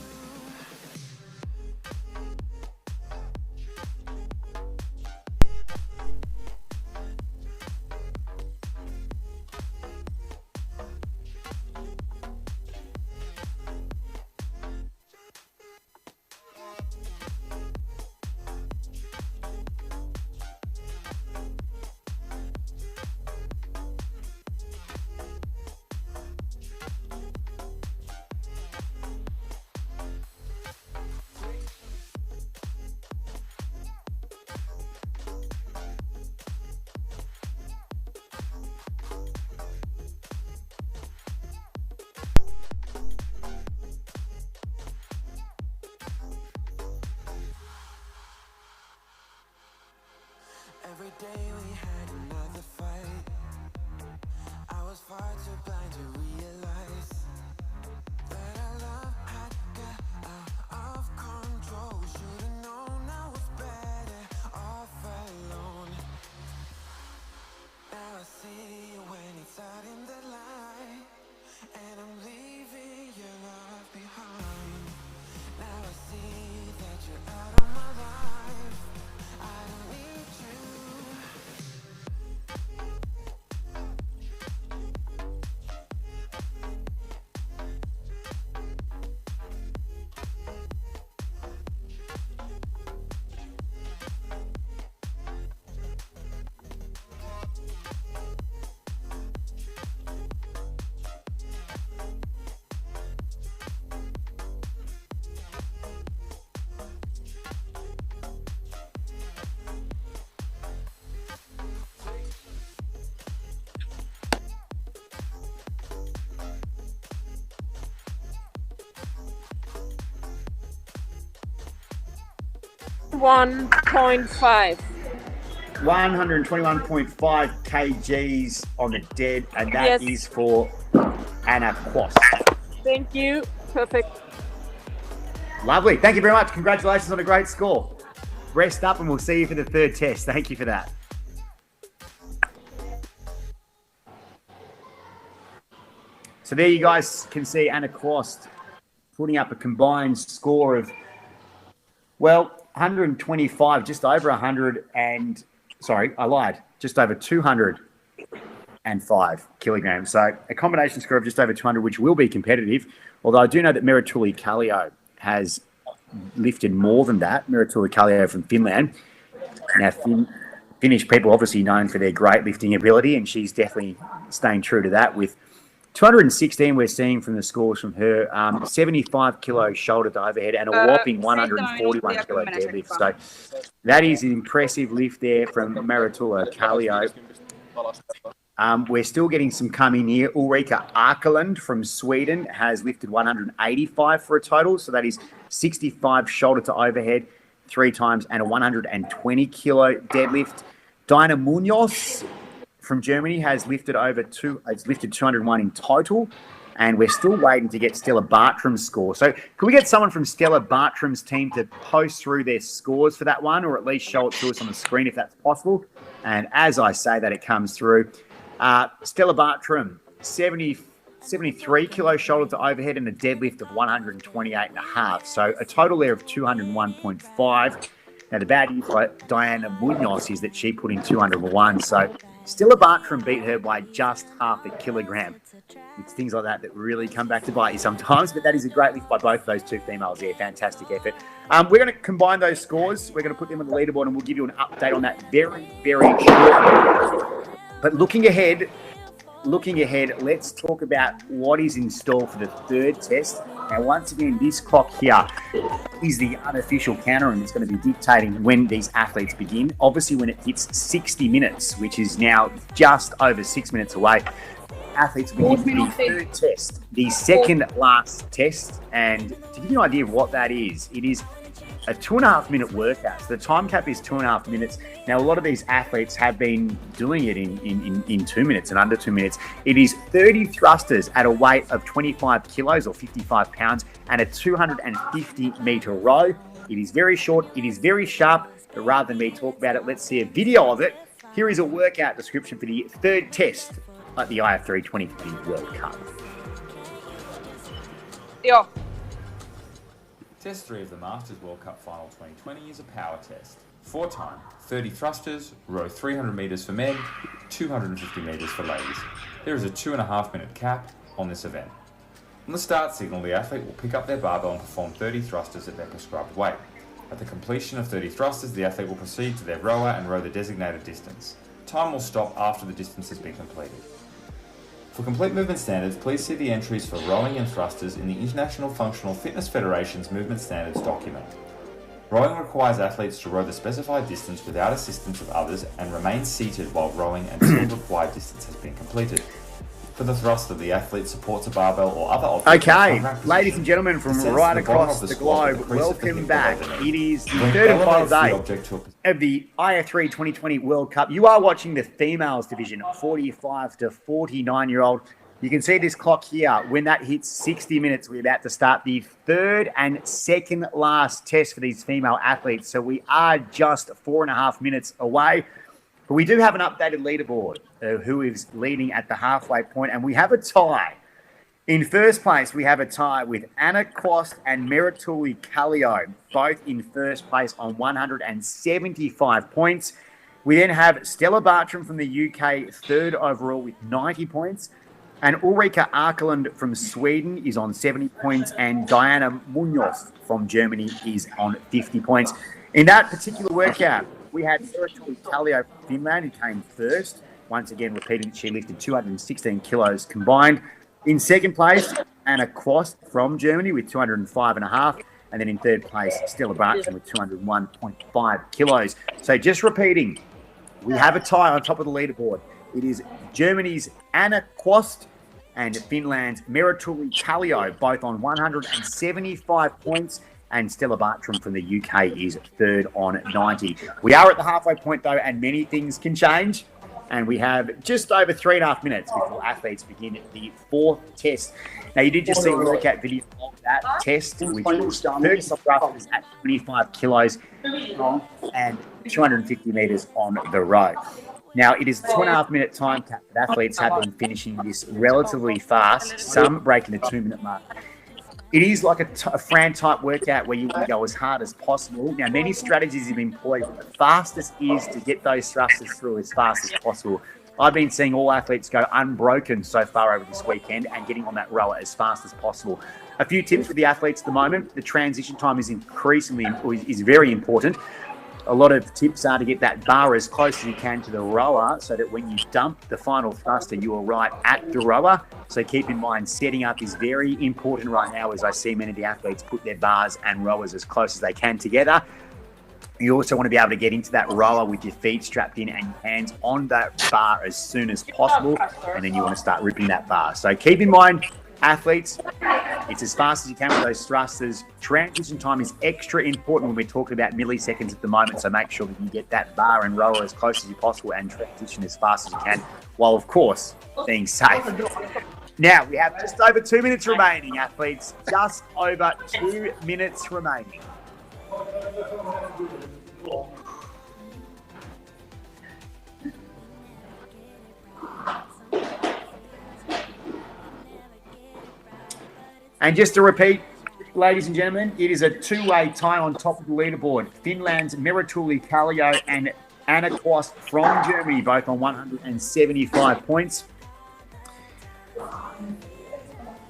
121.5. 121.5 kgs on the dead, and that is for Anna Quast. Thank you. Perfect. Lovely. Thank you very much. Congratulations on a great score. Rest up and we'll see you for the third test. Thank you for that. So there you guys can see Anna Quast putting up a combined score of, well, 125, just over 100 and, sorry, I lied, just over 205 kilograms. So a combination score of just over 200, which will be competitive. Although I do know that Merituli Kallio has lifted more than that. Merituli Kallio from Finland. Now, Finnish people obviously known for their great lifting ability, and she's definitely staying true to that with 216 we're seeing from the scores from her, 75 kilo shoulder to overhead and a whopping 141 kilo deadlift. So that is an impressive lift there from Merituli Kallio. We're still getting some coming here. Ulrika Arkeland from Sweden has lifted 185 for a total. So that is 65 shoulder to overhead 3 times and a 120 kilo deadlift. Diana Munoz from Germany has lifted it's lifted 201 in total. And we're still waiting to get Stella Bartram's score. So can we get someone from Stella Bartram's team to post through their scores for that one, or at least show it to us on the screen if that's possible? And as I say that, it comes through. Stella Bartram, 73 kilo shoulder to overhead and a deadlift of 128.5. So a total there of 201.5. Now, the bad news for Diana Munoz is that she put in 201. So Stella Bartram beat her by just half a kilogram. It's things like that that really come back to bite you sometimes, but that is a great lift by both of those two females there. Fantastic effort. We're going to combine those scores. We're going to put them on the leaderboard, and we'll give you an update on that very, very shortly. But looking ahead, let's talk about what is in store for the third test. Now, once again, this clock here is the unofficial counter, and it's going to be dictating when these athletes begin. Obviously, when it hits 60 minutes, which is now just over 6 minutes away, athletes will begin the third test, the second last test. And to give you an idea of what that is, it is a 2.5 minute workout. So the time cap is 2.5 minutes. Now, a lot of these athletes have been doing it in 2 minutes and under 2 minutes. It is 30 thrusters at a weight of 25 kilos or 55 pounds and a 250 meter row. It is very short. It is very sharp. But rather than me talk about it, let's see a video of it. Here is a workout description for the third test at the iF3 2020 World Cup. Yeah. Test 3 of the Masters World Cup Final 2020 is a power test. 4 time, 30 thrusters, row 300 metres for men, 250 metres for ladies. There is a 2.5 minute cap on this event. On the start signal, the athlete will pick up their barbell and perform 30 thrusters at their prescribed weight. At the completion of 30 thrusters, the athlete will proceed to their rower and row the designated distance. Time will stop after the distance has been completed. For complete movement standards, please see the entries for rowing and thrusters in the International Functional Fitness Federation's Movement Standards document. Rowing requires athletes to row the specified distance without assistance of others and remain seated while rowing until the required distance has been completed. For the thruster, the athlete supports a barbell or other object. Okay, ladies and gentlemen from right across the globe, welcome back. It is the third and final day of the iF3 2020 World Cup. You are watching the females division, 45 to 49-year-old. You can see this clock here. When that hits 60 minutes, we're about to start the third and second last test for these female athletes. So we are just 4.5 minutes away. But we do have an updated leaderboard, who is leading at the halfway point, and we have a tie. In first place, we have a tie with Anna Quast and Merituli Kallio, both in first place on 175 points. We then have Stella Bartram from the UK, third overall with 90 points. And Ulrika Arkeland from Sweden is on 70 points, and Diana Munoz from Germany is on 50 points. In that particular workout, we had Merituli Kallio from Finland, who came first. Once again, repeating, she lifted 216 kilos combined. In second place, Anna Quast from Germany with 205.5. And then in third place, Stella Bartram with 201.5 kilos. So just repeating, we have a tie on top of the leaderboard. It is Germany's Anna Quast and Finland's Merituli Kallio, both on 175 points. and Stella Bartram from the UK is third on 90. We are at the halfway point, though, and many things can change. And we have just over 3.5 minutes before athletes begin the fourth test. Now, you did just see a workout video of that test, which was 30 thrusters at 25 kilos and 250 metres on the row. Now, it is a 2.5 minute time cap, but athletes have been finishing this relatively fast, some breaking the 2 minute mark. It is like a Fran type workout where you want to go as hard as possible. Now, many strategies have been employed, but the fastest is to get those thrusters through as fast as possible. I've been seeing all athletes go unbroken so far over this weekend and getting on that rower as fast as possible. A few tips for the athletes at the moment. The transition time is very important. A lot of tips are to get that bar as close as you can to the rower so that when you dump the final thruster, you are right at the rower. So keep in mind, setting up is very important right now as I see many of the athletes put their bars and rowers as close as they can together. You also want to be able to get into that rower with your feet strapped in and your hands on that bar as soon as possible. And then you want to start ripping that bar. So keep in mind, athletes, it's as fast as you can with those thrusters. Transition time is extra important when we're talking about milliseconds at the moment, so make sure that you get that bar and rower as close as you possible and transition as fast as you can, while of course being safe. Now, we have just over 2 minutes remaining, athletes. Just over 2 minutes remaining. And just to repeat, ladies and gentlemen, it is a two-way tie on top of the leaderboard. Finland's Merituli Kallio and Anna Quast from Germany, both on 175 points.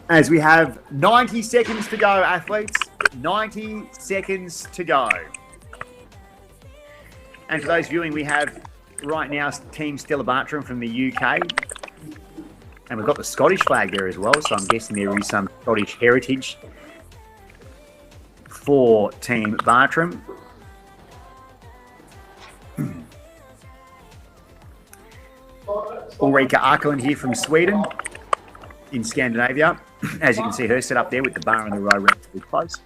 As we have 90 seconds to go, athletes. 90 seconds to go. And for those viewing, we have right now Team Stella Bartram from the UK. And we've got the Scottish flag there as well, so I'm guessing there is some Scottish heritage for Team Bartram. Ulrika Arkeland here from Sweden in Scandinavia. As you can see, her set up there with the bar and the row relatively close.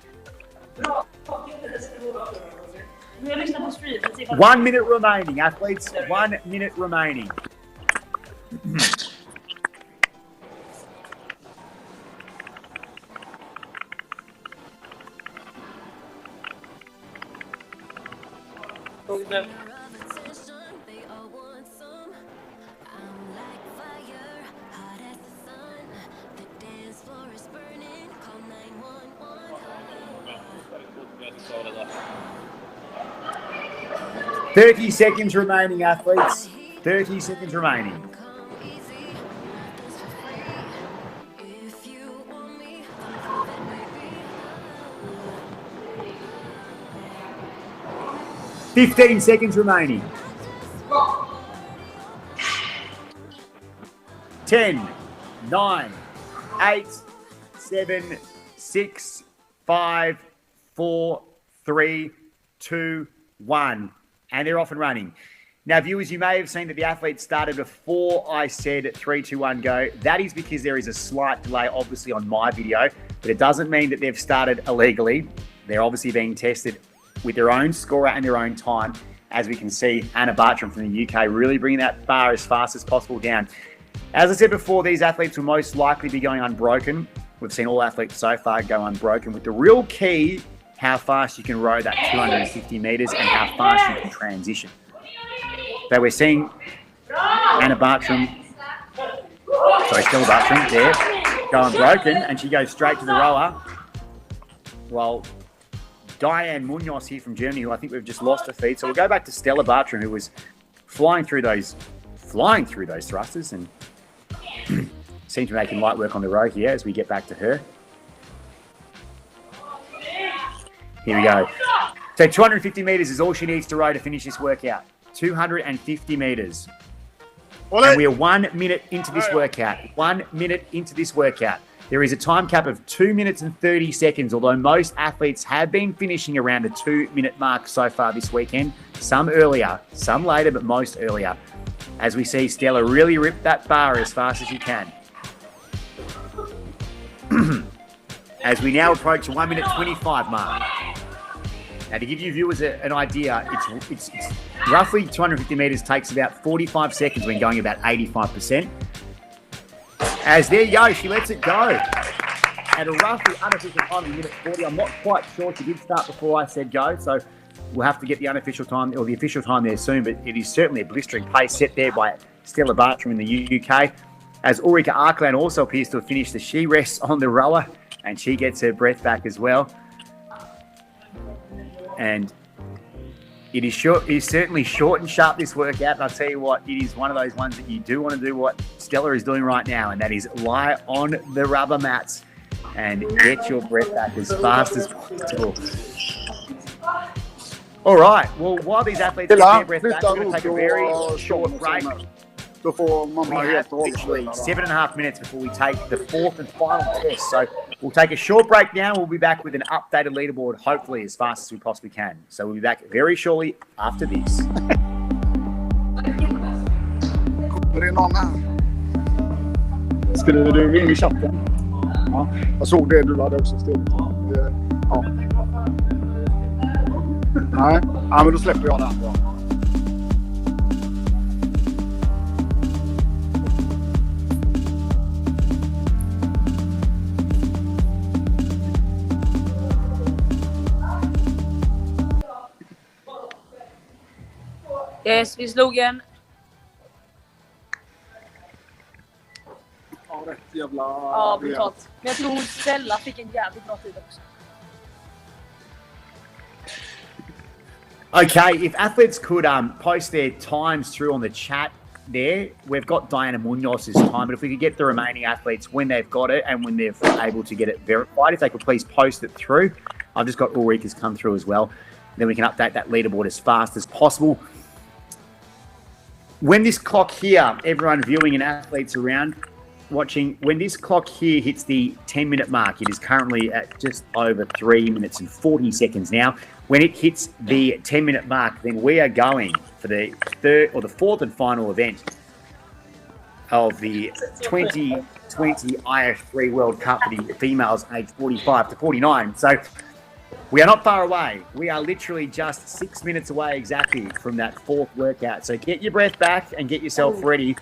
1 minute remaining, athletes. 1 minute remaining. "30 seconds remaining, athletes. 30 seconds remaining. "15 seconds remaining. 10, 9, 8, 7, 6, 5, 4, 3, 2, 1. And they're off and running. Now, viewers, you may have seen that the athletes started before I said 3, 2, 1, go. That is because there is a slight delay, obviously, on my video, but it doesn't mean that they've started illegally. They're obviously being tested with their own scorer and their own time. As we can see, Anna Bartram from the UK really bringing that bar as fast as possible down. As I said before, these athletes will most likely be going unbroken. We've seen all athletes so far go unbroken, with the real key how fast you can row that 250 metres and how fast you can transition. So we're seeing Stella Bartram there, go unbroken, and she goes straight to the rower. While Diane Munoz here from Germany, who I think we've just lost her feed. So we'll go back to Stella Bartram, who was flying through those thrusters and seems to be making light work on the row here as we get back to her. Here we go. So 250 metres is all she needs to row to finish this workout. 250 metres. And we are 1 minute into this workout. 1 minute into this workout. There is a time cap of 2 minutes and 30 seconds, although most athletes have been finishing around the 2 minute mark so far this weekend. Some earlier, some later, but most earlier. As we see Stella really rip that bar as fast as she can. As we now approach the 1 minute 25 mark. Now, to give you viewers an idea, it's roughly 250 metres takes about 45 seconds when going about 85%. As there you go, she lets it go. At a roughly unofficial time of minute 40. I'm not quite sure. She did start before I said go, so we'll have to get the unofficial time or the official time there soon, but it is certainly a blistering pace set there by Stella Bartram in the UK. As Ulrika Arkland also appears to have finished, she rests on the rower and she gets her breath back as well. And it is certainly short and sharp, this workout. And I'll tell you what, it is one of those ones that you do want to do what Stella is doing right now, and that is lie on the rubber mats and get your breath back as fast as possible. All right. Well, while these athletes get their breath back, we're going to take a very short break. We have literally 7.5 minutes before we take the fourth and final test. So we'll take a short break now. We'll be back with an updated leaderboard, hopefully as fast as we possibly can. So we'll be back very shortly after this. Skulle du ringa i chatten? Ja, jag såg det du hade också ställt. Ja. Nej, ja, men då släpper jag den. Ja. Yes, vi slog en. Ja, rätt jävla... Ja, brutalt. Men jag tror Stella fick en jävligt bra tid också. Okay, if athletes could post their times through on the chat there, we've got Diana Munoz's time, but if we could get the remaining athletes when they've got it and when they're able to get it verified, if they could please post it through. I've just got Ulrika's come through as well. Then we can update that leaderboard as fast as possible. When this clock here, everyone viewing and athletes around watching, when this clock here hits the 10-minute mark, it is currently at just over 3 minutes and 40 seconds now. When it hits the 10-minute mark, then we are going for the third or the fourth and final event of the 2020 iF3 World Cup for the females aged 45 to 49. So we are not far away. We are literally just 6 minutes away exactly from that fourth workout. So get your breath back and get yourself ready.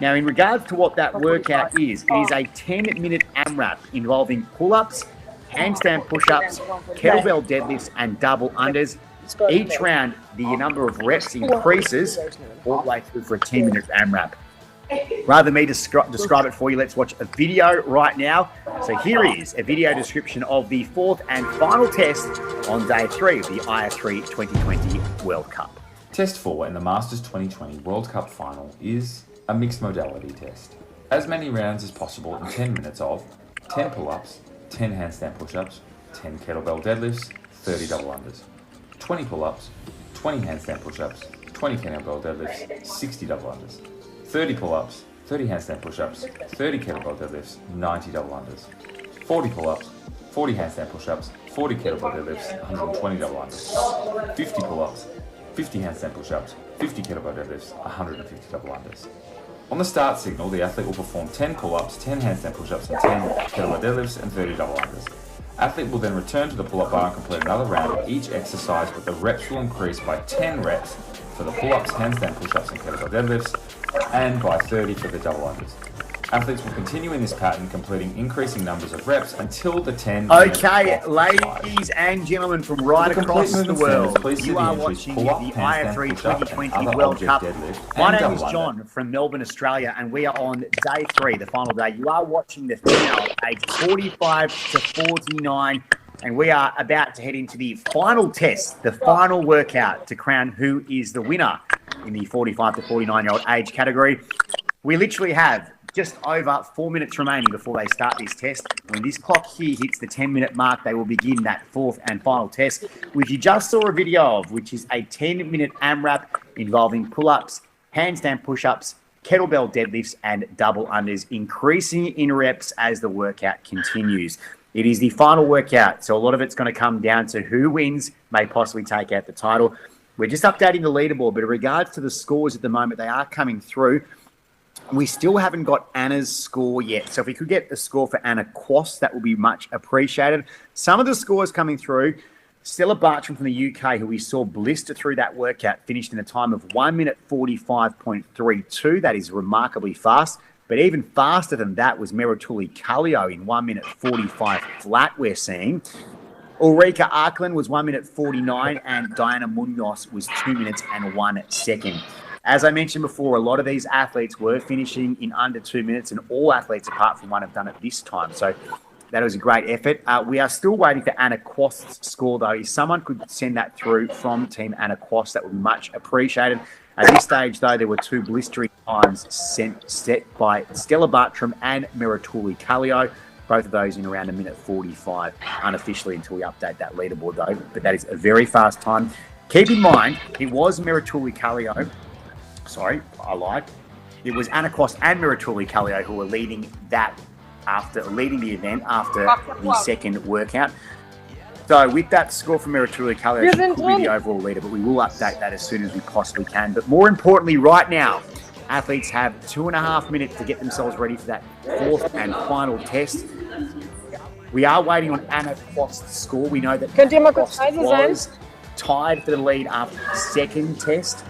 Now, in regards to what that workout is, it is a 10-minute AMRAP involving pull-ups, handstand push-ups, kettlebell deadlifts, and double unders. Each round, the number of reps increases all the way through for a 10-minute AMRAP. Rather than me describe it for you, let's watch a video right now. So here is a video description of the fourth and final test on day 3 of the iF3 2020 World Cup. Test 4 in the Masters 2020 World Cup final is a mixed modality test. As many rounds as possible in 10 minutes of 10 pull-ups, 10 handstand push-ups, 10 kettlebell deadlifts, 30 double unders, 20 pull-ups, 20 handstand push-ups, 20 kettlebell deadlifts, 60 double unders, 30 pull-ups, 30 handstand push-ups, 30 kettlebell deadlifts, 90 double unders, 40 pull-ups, 40 handstand push-ups, 40 kettlebell deadlifts, 120 double unders, 50 pull-ups, 50 handstand push-ups, 50 kettlebell deadlifts, 150 double unders. On the start signal, the athlete will perform 10 pull-ups, 10 handstand push-ups, and 10 kettlebell deadlifts, and 30 double unders. Athlete will then return to the pull-up bar and complete another round of each exercise, but the reps will increase by 10 reps for the pull-ups, handstand push-ups, and kettlebell deadlifts, and by 30 for the double unders. Athletes will continue in this pattern, completing increasing numbers of reps until the 10. Okay, ladies and gentlemen from right across the world, you are watching the iF3 2020 World Cup. My name is John from Melbourne, Australia, and we are on day 3, the final day. You are watching the female aged 45 to 49, and we are about to head into the final test, the final workout to crown who is the winner in the 45 to 49-year-old age category. We literally have just over 4 minutes remaining before they start this test. When this clock here hits the 10-minute mark, they will begin that fourth and final test, which you just saw a video of, which is a 10-minute AMRAP involving pull-ups, handstand push-ups, kettlebell deadlifts, and double unders, increasing in reps as the workout continues. It is the final workout, so a lot of it's going to come down to who wins, may possibly take out the title. We're just updating the leaderboard, but in regards to the scores at the moment, they are coming through. We still haven't got Anna's score yet. So if we could get the score for Anna Quast, that would be much appreciated. Some of the scores coming through Stella Bartram from the UK, who we saw blister through that workout, finished in a time of 1 minute 45.32. That is remarkably fast. But even faster than that was Merituli Kallio in 1 minute 45 flat, we're seeing. Ulrika Arklin was 1 minute 49, and Diana Munoz was 2 minutes and 1 second. As I mentioned before, a lot of these athletes were finishing in under 2 minutes, and all athletes apart from one have done it this time. So that was a great effort. We are still waiting for Anna Quast's score, though. If someone could send that through from Team Anna Quast, that would be much appreciated. At this stage, though, there were two blistering times set by Stella Bartram and Merituli Kallio. Both of those in around 1 minute 45, unofficially, until we update that leaderboard, though. But that is a very fast time. Keep in mind, it was Merituli Kallio. Sorry, I lied. It was Anna Quast and Merituli Kallio who were leading the event after the second workout. So with that score from Merituli Kallio, she could be the overall leader, but we will update that as soon as we possibly can. But more importantly, right now, athletes have 2.5 minutes to get themselves ready for that fourth and final test. We are waiting on Anna Quast's score. We know that Quast was tied for the lead after the second test.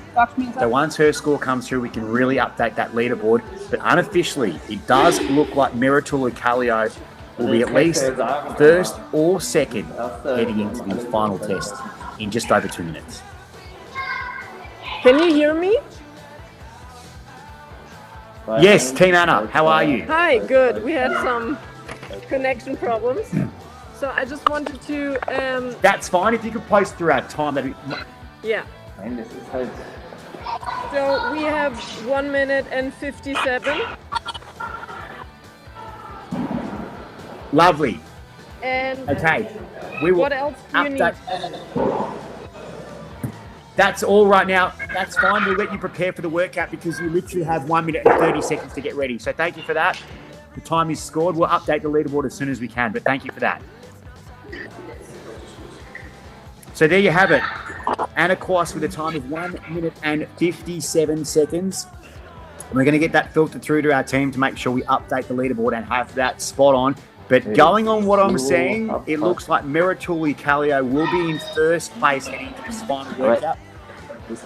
So once her score comes through, we can really update that leaderboard. But unofficially, it does look like Merituli Kallio will be at least first or second heading into the final test in just over 2 minutes. Can you hear me? Yes, Team Anna, how are you? Hi, good. We had some connection problems. So I just wanted to... That's fine. If you could post through our time, that'd be... Yeah. So we have 1 minute and 57. Lovely. And okay, we will. What else do you need? That's all right now. That's fine. We'll let you prepare for the workout because you literally have 1 minute and 30 seconds to get ready. So thank you for that. The time is scored. We'll update the leaderboard as soon as we can, but thank you for that. So there you have it. Anna Quast with a time of 1 minute and 57 seconds. We're going to get that filtered through to our team to make sure we update the leaderboard and have that spot on. But going on what I'm seeing, it looks like Merituli Kallio will be in first place heading into this final workout.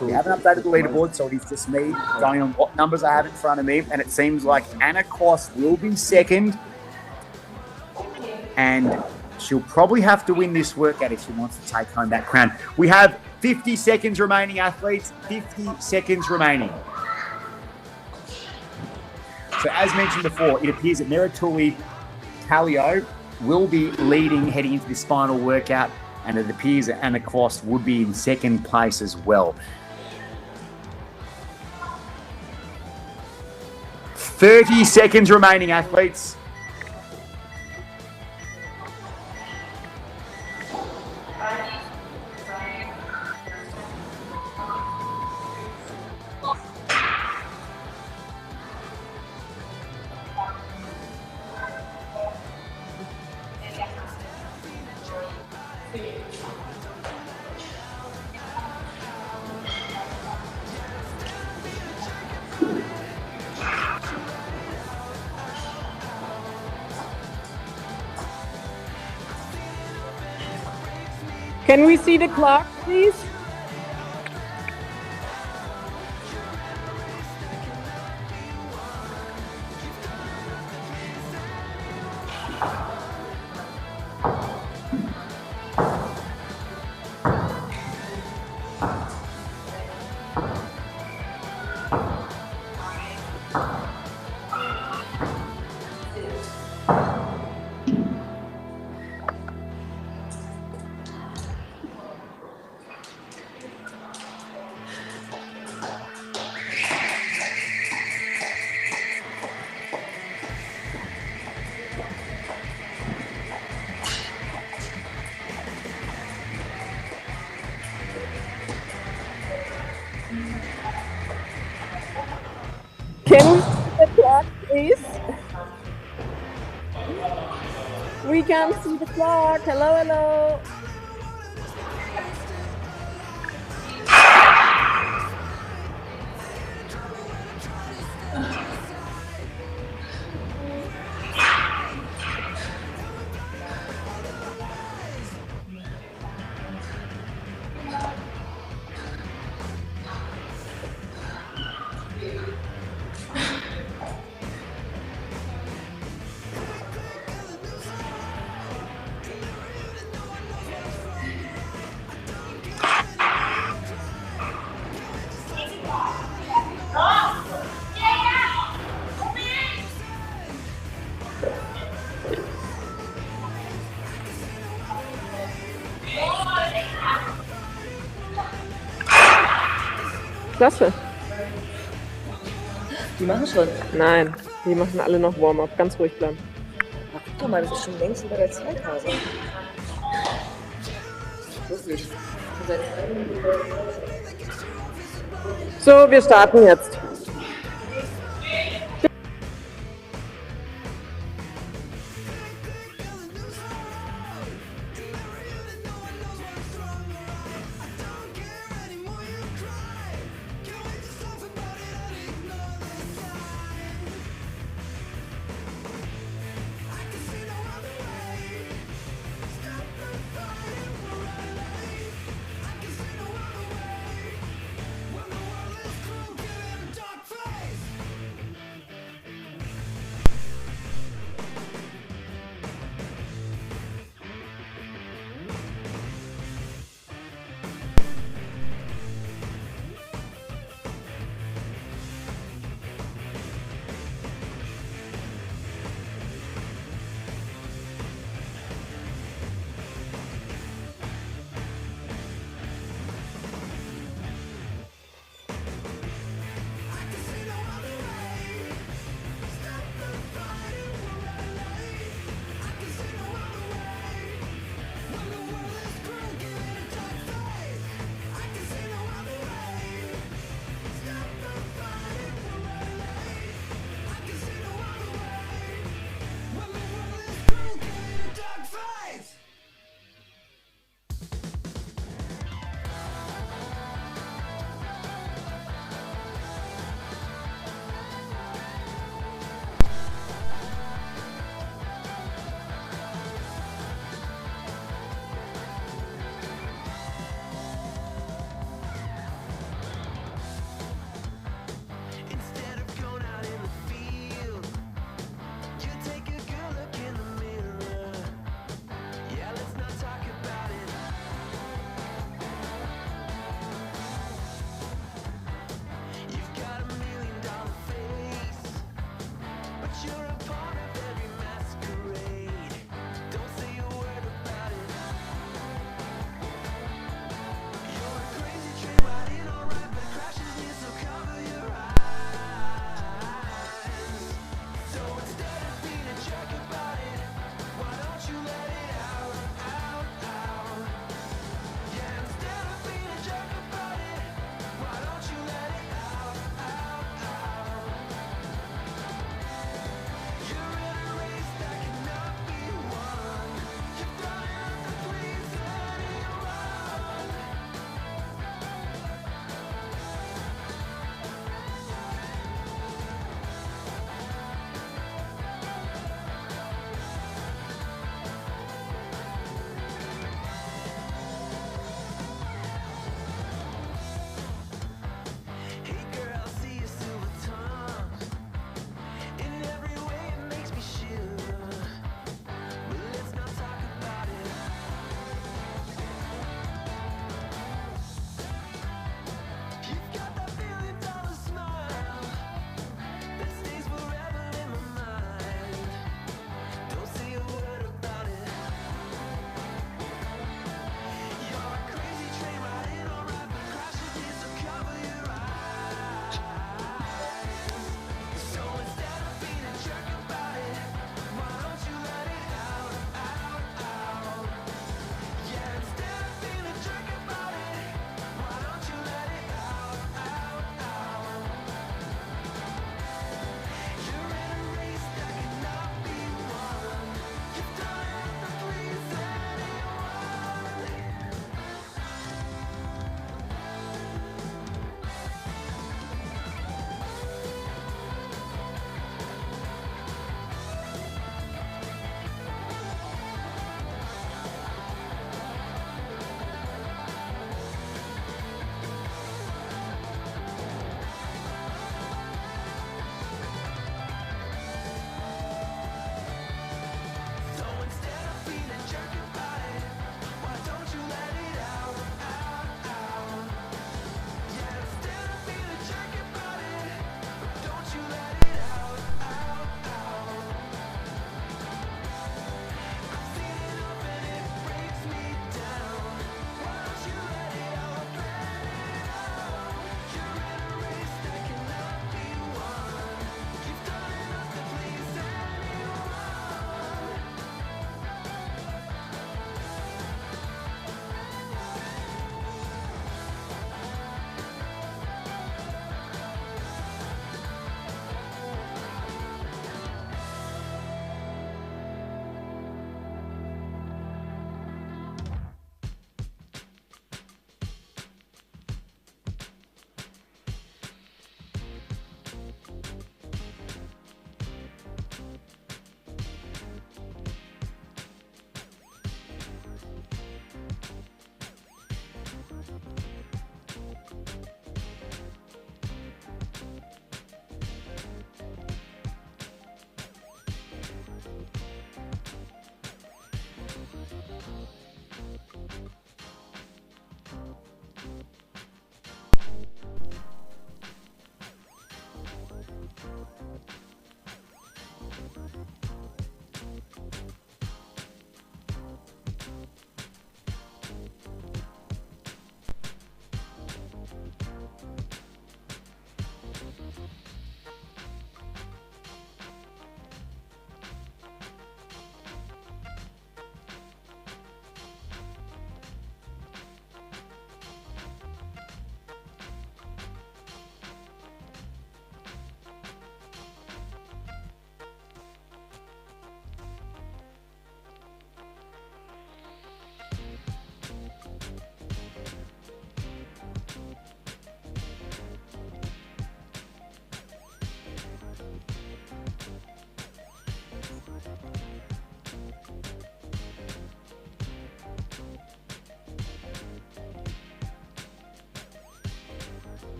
We haven't updated the leaderboard, so it is just me going on what numbers I have in front of me. And it seems like Anna Quast will be second. And she'll probably have to win this workout if she wants to take home that crown. We have 50 seconds remaining, athletes. 50 seconds remaining. So as mentioned before, it appears that Merituli Kallio will be leading heading into this final workout, and it appears that Anna Quast would be in second place as well. 30 seconds remaining, athletes. Can we see the clock, please? Can we see the clock, please? We can't see the clock. Hello, hello. Klasse. Die machen schon. Nein, die machen alle noch Warm-up. Ganz ruhig bleiben. Ach, guck doch mal, das ist schon längst über der Zeit, Hase. Wirklich. So, wir starten jetzt.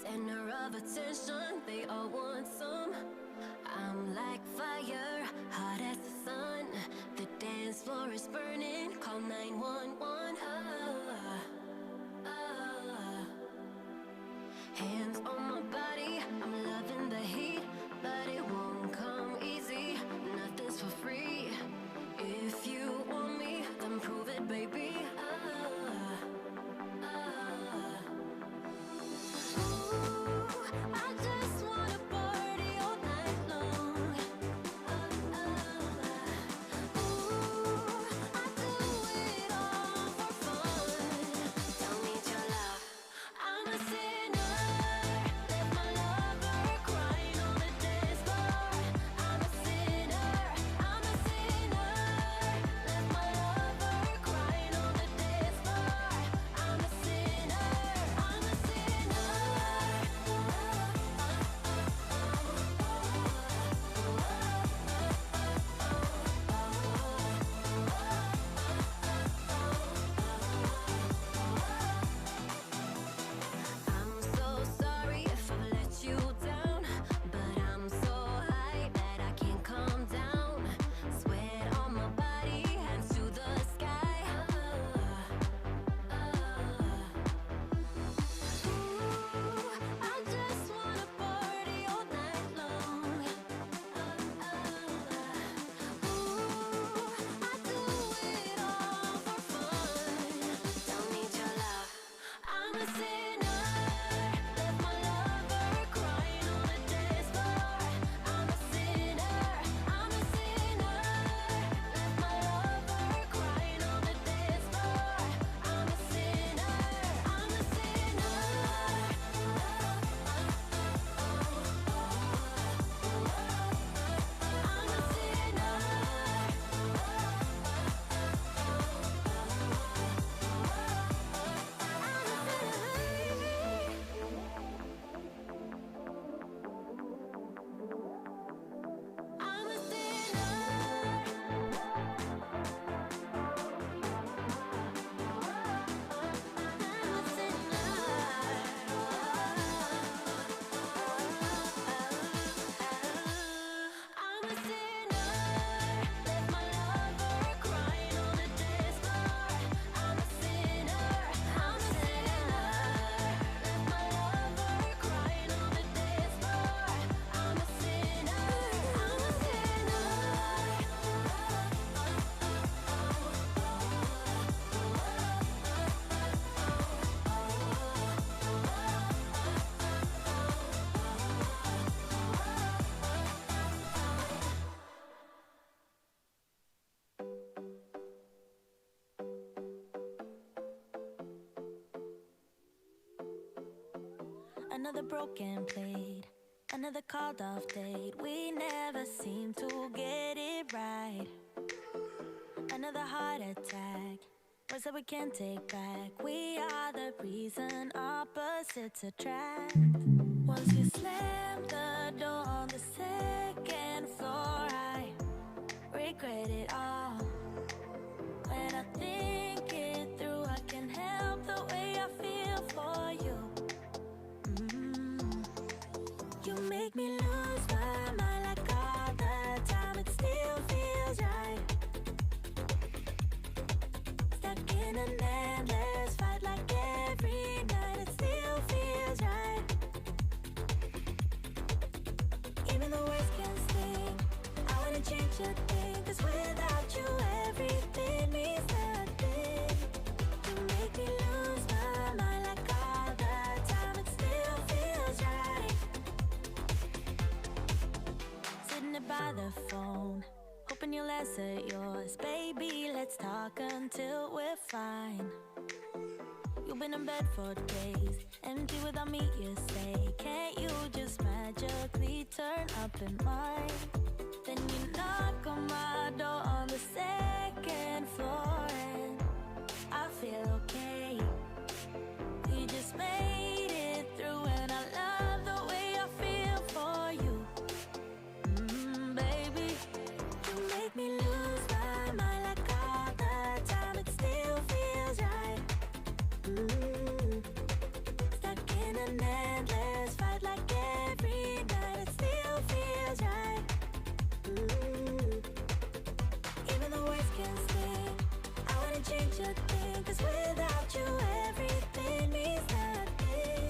Center of attention, they all want some. I'm like fire, hot as the sun. The dance floor is burning, call 911. Hands on my body, I'm loving the heat, but it won't come easy. Nothing's for free. If you want me, then prove it, baby. I just wanna party all night long. I do it all for fun. Don't need your love. I'm a sinner. Left my lover crying on the dance floor. I'm a sinner. I'm a sinner. Left my lover crying on the dance floor. I'm a sinner. I'm a sinner. I'm so sorry if I let you down, but I'm so high that I can't calm down. Sweat on my body, hands to the sky. I just wanna party all night long. I do it all for fun. Don't need your love. I'm a sinner. Left my lover crying on the dance floor. I'm a sinner. I'm a sinner. Left my lover crying on the dance floor. I'm a sinner. I'm a sinner. I'm a sinner. I'm a sinner. Left my lover crying on the dance floor. I'm a sinner. I'm a sinner. Left my lover crying on the dance floor. I'm a sinner. I'm a sinner. Another broken plate, another called off date. We never seem to get it right. another heart attack. Words that we can't take back. We are the reason opposites attract. Once you slam the door on the second floor, I regret it all. When I think it through, I can help the way I feel for you. You make me lose my mind like all the time. It still feels right. Stuck in an endless fight like every night. It still feels right. Even the worst can sting. I wanna change a thing, 'cause without you everything means nothing. You make me lose my mind like all the time. It still feels right. Sitting there by the phone, hoping you'll answer yours. Baby, let's talk until we're fine. You've been in bed for days, empty without me, you say. Can't you just magically turn up in mine? Then you knock on my door on the second floor, and I feel okay. We just made it through, and I love the way I feel for you. Baby, you make me lose my mind like all the time. It still feels right. Stuck in an endless fight like every night. It still feels right. Even the worst can sting. I wouldn't change a thing, 'cause without you everything means nothing.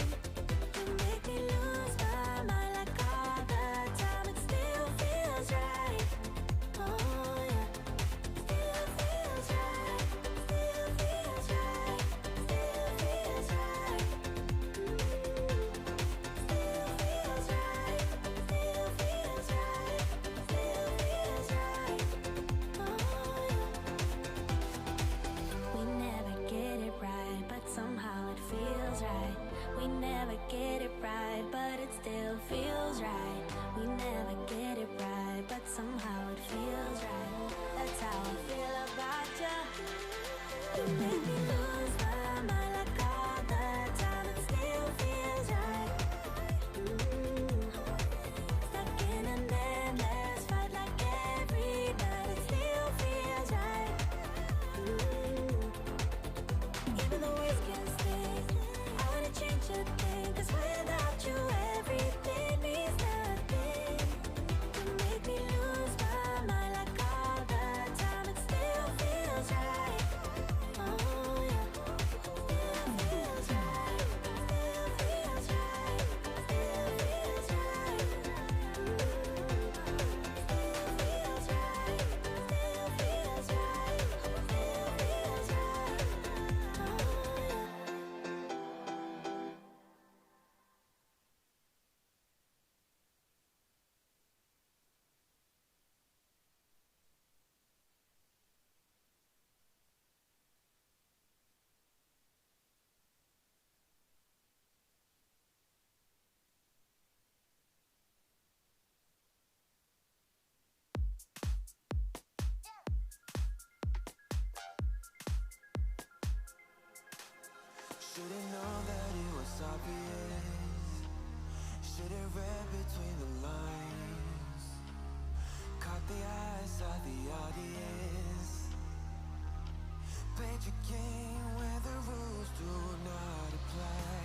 You make me lose my mind like all the time. It still feels right. Oh yeah, still feels right. Still feels right. Still feels right. Still feels right. Still feels right. Still feels right. Oh yeah. We never get it right, but somehow it feels right. We never get it right, but it still feels right. We never get it right, but somehow it feels right. That's how I feel about you. You make me lose my mind like all the time. It still feels right. Stuck in an endless fight like every night. It still feels right. Even the worst can sting. I wanna change a thing, 'cause without you everything means nothing. You make me lose my mind like all the time. It still feels right. Oh yeah, still feels right. Still feels right. Still feels right. Still feels right. Still feels right. Still feels right. Oh yeah. Should've known that it was obvious. Should've read between the lines. Caught the eyes of the audience. Played your game where the rules do not apply.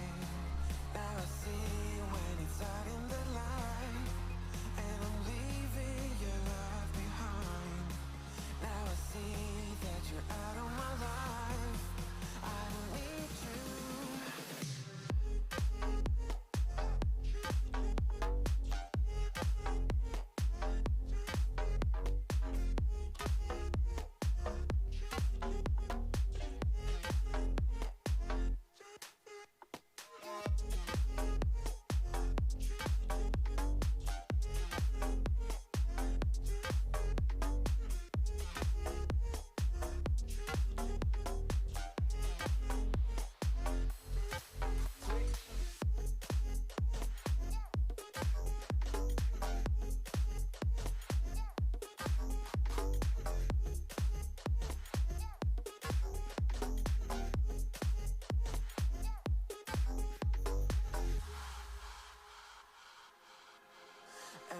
Now I see when it's out in the light, and I'm leaving your love behind. Now I see that you're out of my life. I don't need you.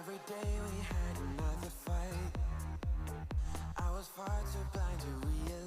Every day we had another fight. I was far too blind to realize